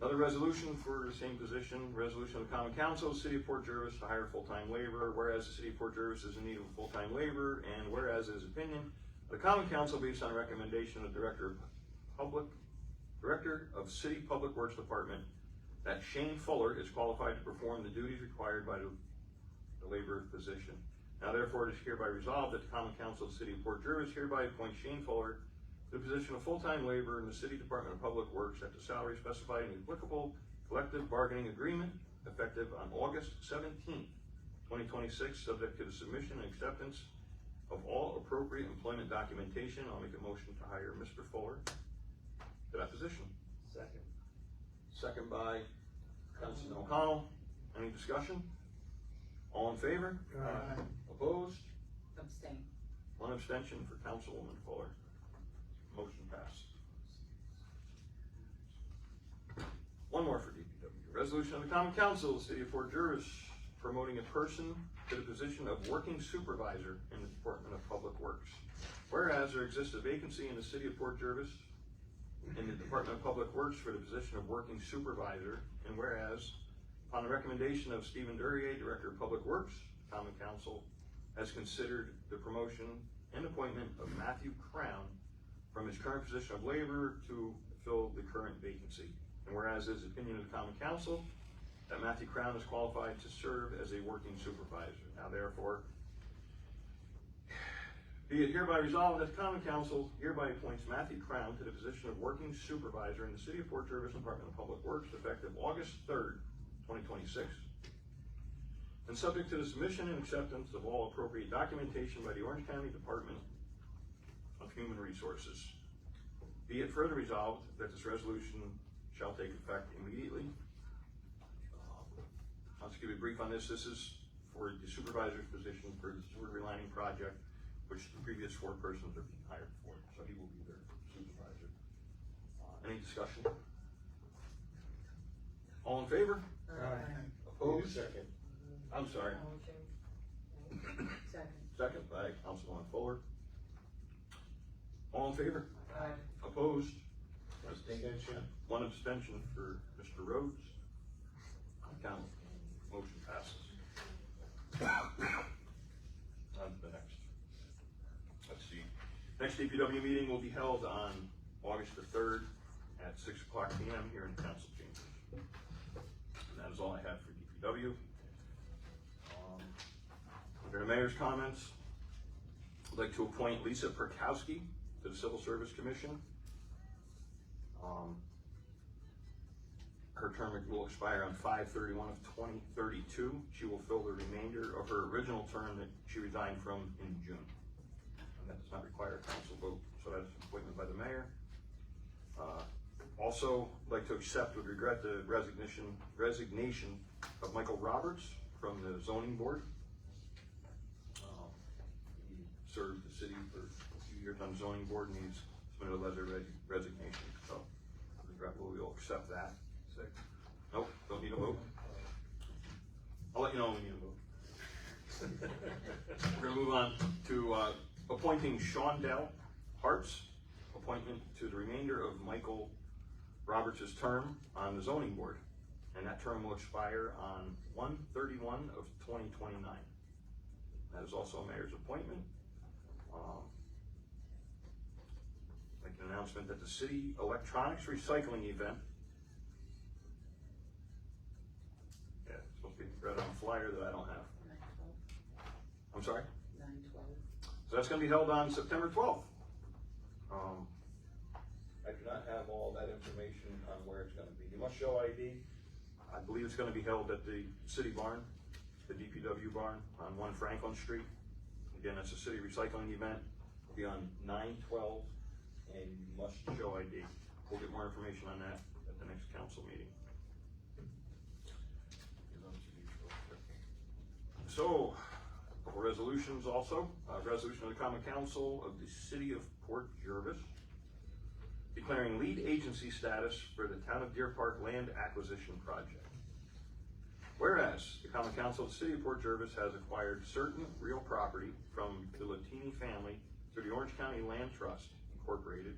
Another resolution for the same position, resolution of the Common Council of the City of Port Jervis to hire full-time laborer, whereas the City of Port Jervis is in need of a full-time laborer, and whereas it is opinion, the Common Council, based on recommendation of Director of City Public Works Department, that Shane Fuller is qualified to perform the duties required by the laborer position. Now therefore it is hereby resolved that the Common Council of the City of Port Jervis hereby appoints Shane Fuller to the position of full-time laborer in the City Department of Public Works at the salary specified in the applicable collective bargaining agreement effective on August 17th, 2026, subject to the submission and acceptance of all appropriate employment documentation. I'll make a motion to hire Mr. Fuller to that position. Second. Second by Councilman O'Connell. Any discussion? All in favor? Aye. Opposed? Abstain. One abstention for Councilwoman Fuller. Motion passed. One more for DPW. Resolution of the Common Council of the City of Port Jervis promoting a person to the position of working supervisor in the Department of Public Works. Whereas there exists a vacancy in the City of Port Jervis in the Department of Public Works for the position of working supervisor, and whereas upon the recommendation of Stephen Duryea, Director of Public Works, the Common Council has considered the promotion and appointment of Matthew Crown from his current position of laborer to fill the current vacancy. And whereas it is the opinion of the Common Council that Matthew Crown is qualified to serve as a working supervisor. Now therefore, be it hereby resolved that the Common Council hereby appoints Matthew Crown to the position of working supervisor in the City of Port Jervis Department of Public Works effective August 3rd, 2026. And subject to the submission and acceptance of all appropriate documentation by the Orange County Department of Human Resources. Be it further resolved that this resolution shall take effect immediately. I'll just give you a brief on this. This is for the supervisor's position for the sewer relining project, which the previous four persons are being hired for. So he will be their supervisor. Any discussion? All in favor? Aye. Opposed? Second. I'm sorry. Second. Second by Councilman Fuller. All in favor? Aye. Opposed? Abstention. One abstention for Mr. Rhodes. Count. Motion passes. On to the next. Let's see. Next DPW meeting will be held on August the 3rd at 6 o'clock p.m. here in the council chambers. And that is all I have for DPW. Under the mayor's comments, I'd like to appoint Lisa Perkowski to the Civil Service Commission. Her term will expire on 5/31 of 2032. She will fill the remainder of her original term that she resigned from in June. And that does not require a council vote, so that's an appointment by the mayor. Also, like to accept with regret the resignation of Michael Roberts from the zoning board. He served the city for a few years on the zoning board, and he's submitted a letter of resignation, so regretfully we'll accept that. Nope, don't need a vote. I'll let you know when we need a vote. We're gonna move on to appointing Sean Dell Hart's appointment to the remainder of Michael Roberts' term on the zoning board, and that term will expire on 1/31/2029. That is also a mayor's appointment. Make an announcement that the city electronics recycling event, yeah, it's supposed to be read on a flyer that I don't have. I'm sorry? 9/12. So that's gonna be held on September 12th. I do not have all that information on where it's gonna be. You must show ID. I believe it's gonna be held at the city barn, the DPW barn on 1 Franklin Street. Again, that's a city recycling event. It'll be on 9/12, and you must show ID. We'll get more information on that at the next council meeting. So, a couple resolutions also. Resolution of the Common Council of the City of Port Jervis declaring lead agency status for the Town of Deer Park land acquisition project. Whereas the Common Council of the City of Port Jervis has acquired certain real property from the Latini family through the Orange County Land Trust Incorporated,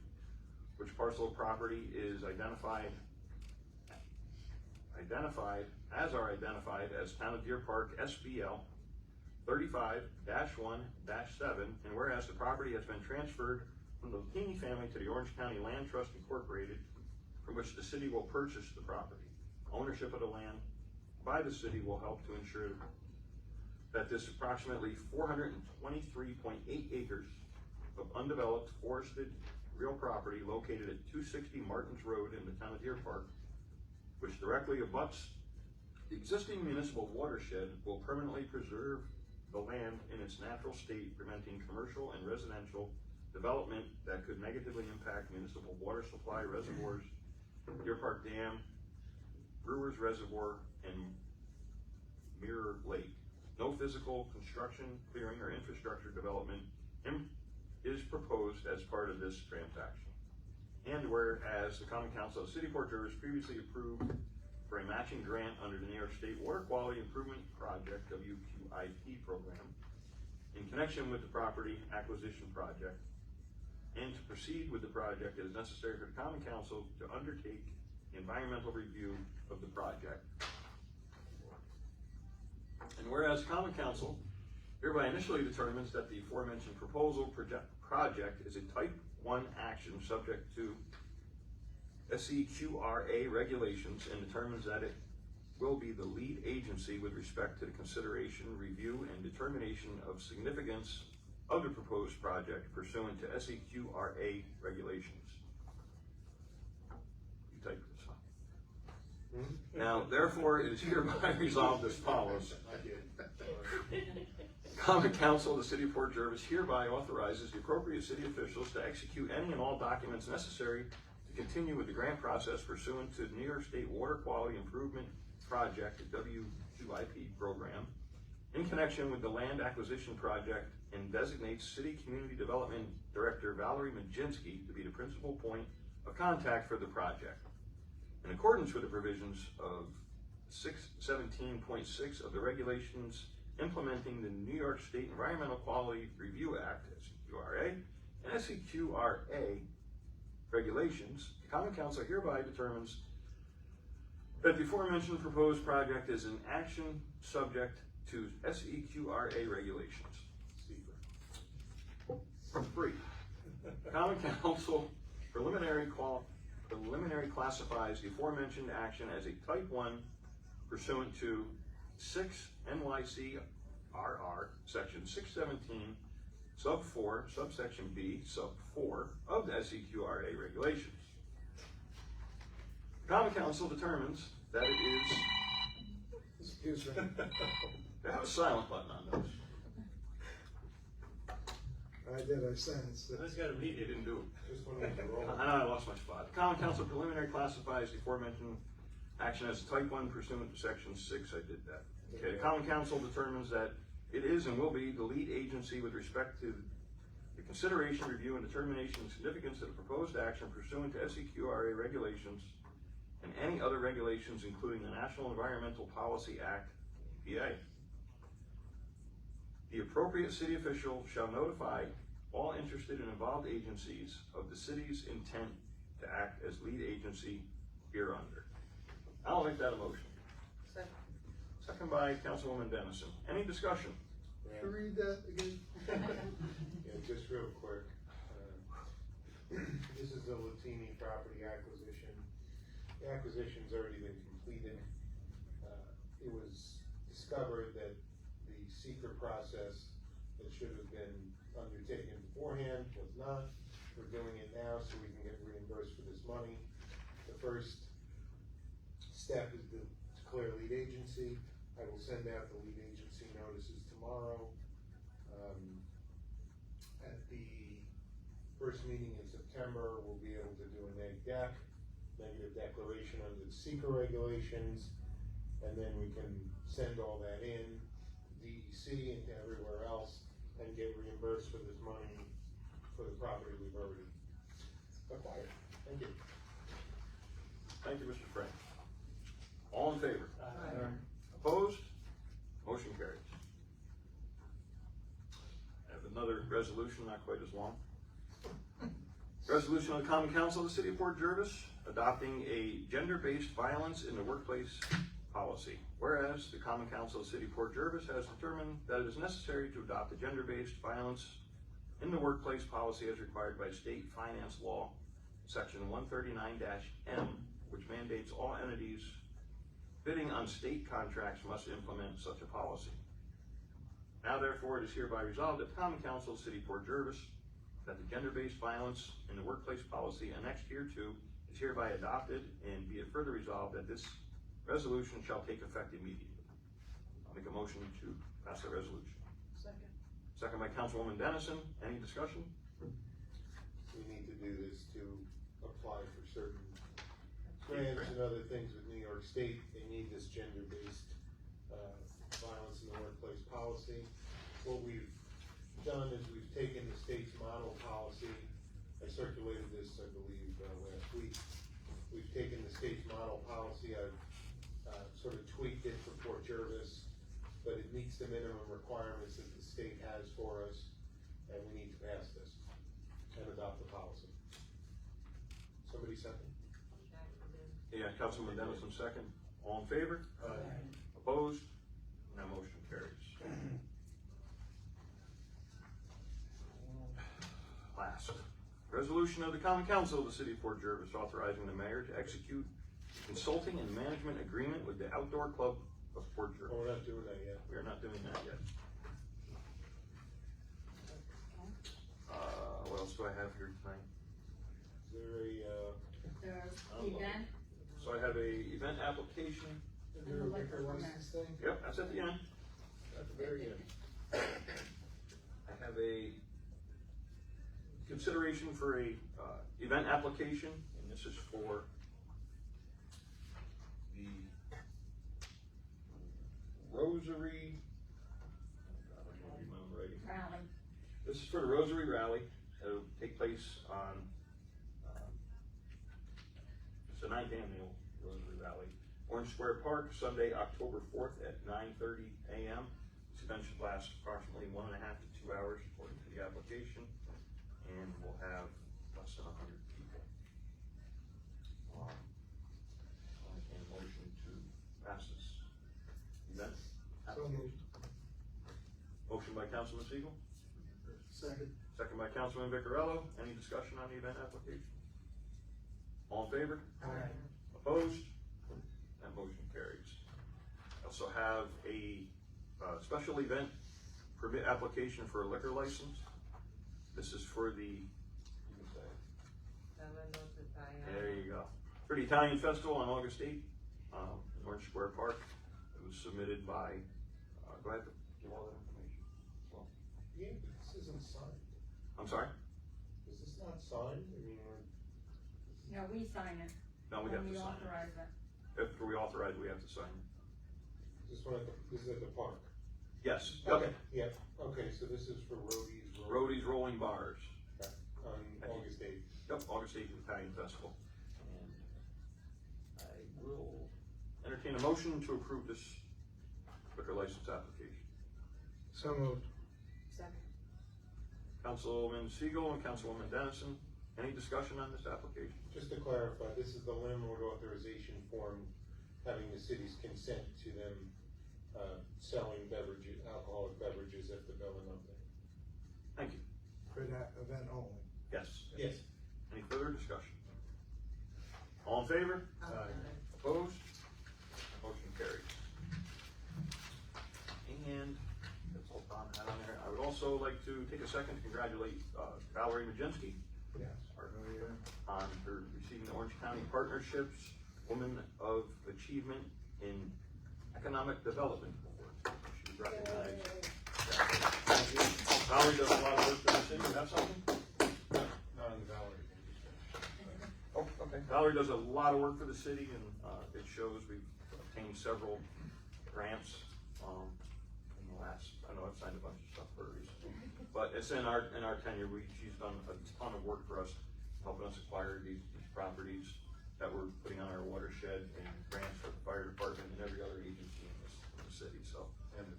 which parcel of property is identified as Town of Deer Park SBL 35-1-7, and whereas the property has been transferred from the Latini family to the Orange County Land Trust Incorporated, from which the city will purchase the property. Ownership of the land by the city will help to ensure that this approximately 423.8 acres of undeveloped forested real property located at 260 Martins Road in the Town of Deer Park, which directly abuts the existing municipal watershed, will permanently preserve the land in its natural state, preventing commercial and residential development that could negatively impact municipal water supply reservoirs, Deer Park Dam, Brewers Reservoir, and Mirror Lake. No physical construction, clearing, or infrastructure development is proposed as part of this transaction. And whereas the Common Council of the City of Port Jervis previously approved for a matching grant under the New York State Water Quality Improvement Project, WQIP program, in connection with the property acquisition project, and to proceed with the project, it is necessary for the Common Council to undertake the environmental review of the project. And whereas the Common Council hereby initially determines that the aforementioned proposal project is a type 1 action subject to SEQRA regulations, and determines that it will be the lead agency with respect to the consideration, review, and determination of significance of the proposed project pursuant to SEQRA regulations. You type this up. Now, therefore, it is hereby resolved as follows. Common Council of the City of Port Jervis hereby authorizes the appropriate city officials to execute any and all documents necessary to continue with the grant process pursuant to the New York State Water Quality Improvement Project, the WQIP program, in connection with the land acquisition project, and designates City Community Development Director Valerie Majinski to be the principal point of contact for the project. In accordance with the provisions of 617.6 of the regulations implementing the New York State Environmental Quality Review Act, SEQRA, and SEQRA regulations, the Common Council hereby determines that the aforementioned proposed project is an action subject to SEQRA regulations. Three, Common Council preliminary classifies the aforementioned action as a type 1 pursuant to 6 NYCRR section 617 sub 4 subsection B sub 4 of the SEQRA regulations. Common Council determines that it is. Excuse me. They have a silent button on those. I did, I sentenced it. I just gotta read, you didn't do it. Just wanna make the roll. I know I lost my spot. The Common Council preliminary classifies the aforementioned action as type 1 pursuant to section 6, I did that. Okay, the Common Council determines that it is and will be the lead agency with respect to the consideration, review, and determination of significance of the proposed action pursuant to SEQRA regulations and any other regulations, including the National Environmental Policy Act, EPA. The appropriate city official shall notify all interested and involved agencies of the city's intent to act as lead agency hereunder. I'll make that a motion. Second. Second by Councilwoman Dennison. Any discussion? Can you read that again? Yeah, just real quick. This is the Latini property acquisition. The acquisition's already been completed. It was discovered that the secret process that should have been undertaken beforehand was not. We're doing it now so we can get reimbursed for this money. The first step is to declare lead agency. I will send out the lead agency notices tomorrow. At the first meeting in September, we'll be able to do a negative declaration under the secret regulations, and then we can send all that in to DEC and to everywhere else and get reimbursed for this money for the property we've already acquired. Thank you. Thank you, Mr. Frank. All in favor? Aye. Opposed? Motion carries. I have another resolution, not quite as long. Resolution of the Common Council of the City of Port Jervis adopting a gender-based violence in the workplace policy. Whereas the Common Council of the City of Port Jervis has determined that it is necessary to adopt a gender-based violence in the workplace policy as required by state finance law, section 139-M, which mandates all entities bidding on state contracts must implement such a policy. Now therefore it is hereby resolved that the Common Council of the City of Port Jervis that the gender-based violence in the workplace policy annexed hereto is hereby adopted, and be it further resolved that this resolution shall take effect immediately. I'll make a motion to pass the resolution. Second. Second by Councilwoman Dennison. Any discussion? We need to do this to apply for certain grants and other things with New York State. They need this gender-based violence in the workplace policy. What we've done is we've taken the state's model policy. I circulated this, I believe, last week. We've taken the state's model policy. I've sort of tweaked it for Port Jervis, but it meets the minimum requirements that the state has for us, and we need to pass this and adopt the policy. Somebody second? Yeah, Councilman Dennison second. All in favor? Opposed? That motion carries. Last, resolution of the Common Council of the City of Port Jervis authorizing the mayor to execute a consulting and management agreement with the Outdoor Club of Port Jervis. Oh, we're not doing that yet. We are not doing that yet. What else do I have here tonight? Is there a, Event, So I have a event application. is there a liquor license thing? Yep, that's at the end. At the very end. I have a consideration for a event application, and this is for the Rosary. I don't know if I'm writing. rally. This is for the Rosary Rally. It'll take place on it's the 9th annual Rosary Rally, Orange Square Park, Sunday, October 4th at 9:30 a.m. This event should last approximately 1.5 to 2 hours according to the application, and we'll have less than 100 people. I can motion to pass this event. So moved. Motion by Councilman Siegel, Second. second by Councilman Vicarello. Any discussion on the event application? All in favor? Aye. Opposed? That motion carries. I also have a special event permit application for a liquor license. This is for the, you can say, there you go. For the Italian Festival on August 8th, in Orange Square Park. It was submitted by, go ahead, give all that information as well. Yeah, but this isn't signed. I'm sorry? Is this not signed? I mean, No, we sign it. No, we have When to we sign it. authorize it. After we authorize, we have to sign it. this is at the park? Yes. Okay, yeah, okay, so this is for Roadies. Roadies Rolling Bars. On August 8th. Yep, August 8th Italian Festival. And I will entertain a motion to approve this liquor license application. So moved. Second. Councilman Siegel and Councilwoman Dennison, any discussion on this application? Just to clarify, this is the landlord authorization form having the city's consent to them selling beverages, alcoholic beverages at the Bell and Upton. Thank you. For that event only. Yes. Yes. Any further discussion? All in favor? Opposed? Motion carries. And that's all Tom had on there. I would also like to take a second to congratulate Valerie Majinski Yes. on her receiving the Orange County Partnerships Woman of Achievement in Economic Development Award. She was recognized. Valerie does a lot of work for the city. You have something? Not on the Valerie. Oh, okay. Valerie does a lot of work for the city, and it shows. We've obtained several grants in the last. I know I've signed a bunch of stuff for her recently, but it's in our tenure. She's done a ton of work for us, helping us acquire these properties that we're putting on our watershed, and grants for the fire department and every other agency in the city. So And the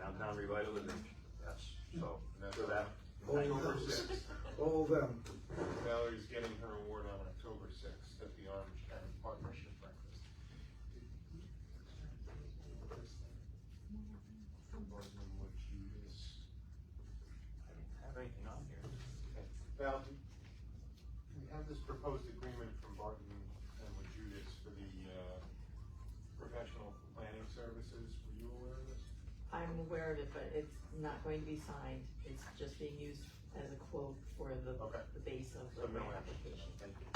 downtown revitalization. Yes. So And that's for that. All October of them. 6th. All of them. Valerie's getting her award on October 6th at the Orange County Partnership Breakfast. I didn't have anything on here. Okay. Val, we have this proposed agreement from Barton and Judas for the professional planning services. Were you aware of this? I'm aware of it, but it's not going to be signed. It's just being used as a quote for the base of the grant application. Thank you.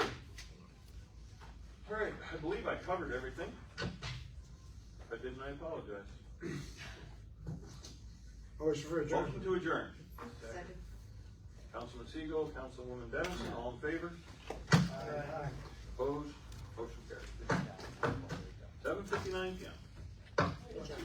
All right, I believe I covered everything. If I didn't, I apologize. Motion for adjournment. Motion to adjourn. Second. Councilman Siegel, Councilwoman Dennison, all in favor? Aye. Opposed? Motion carries. 7:59 PM. Good job.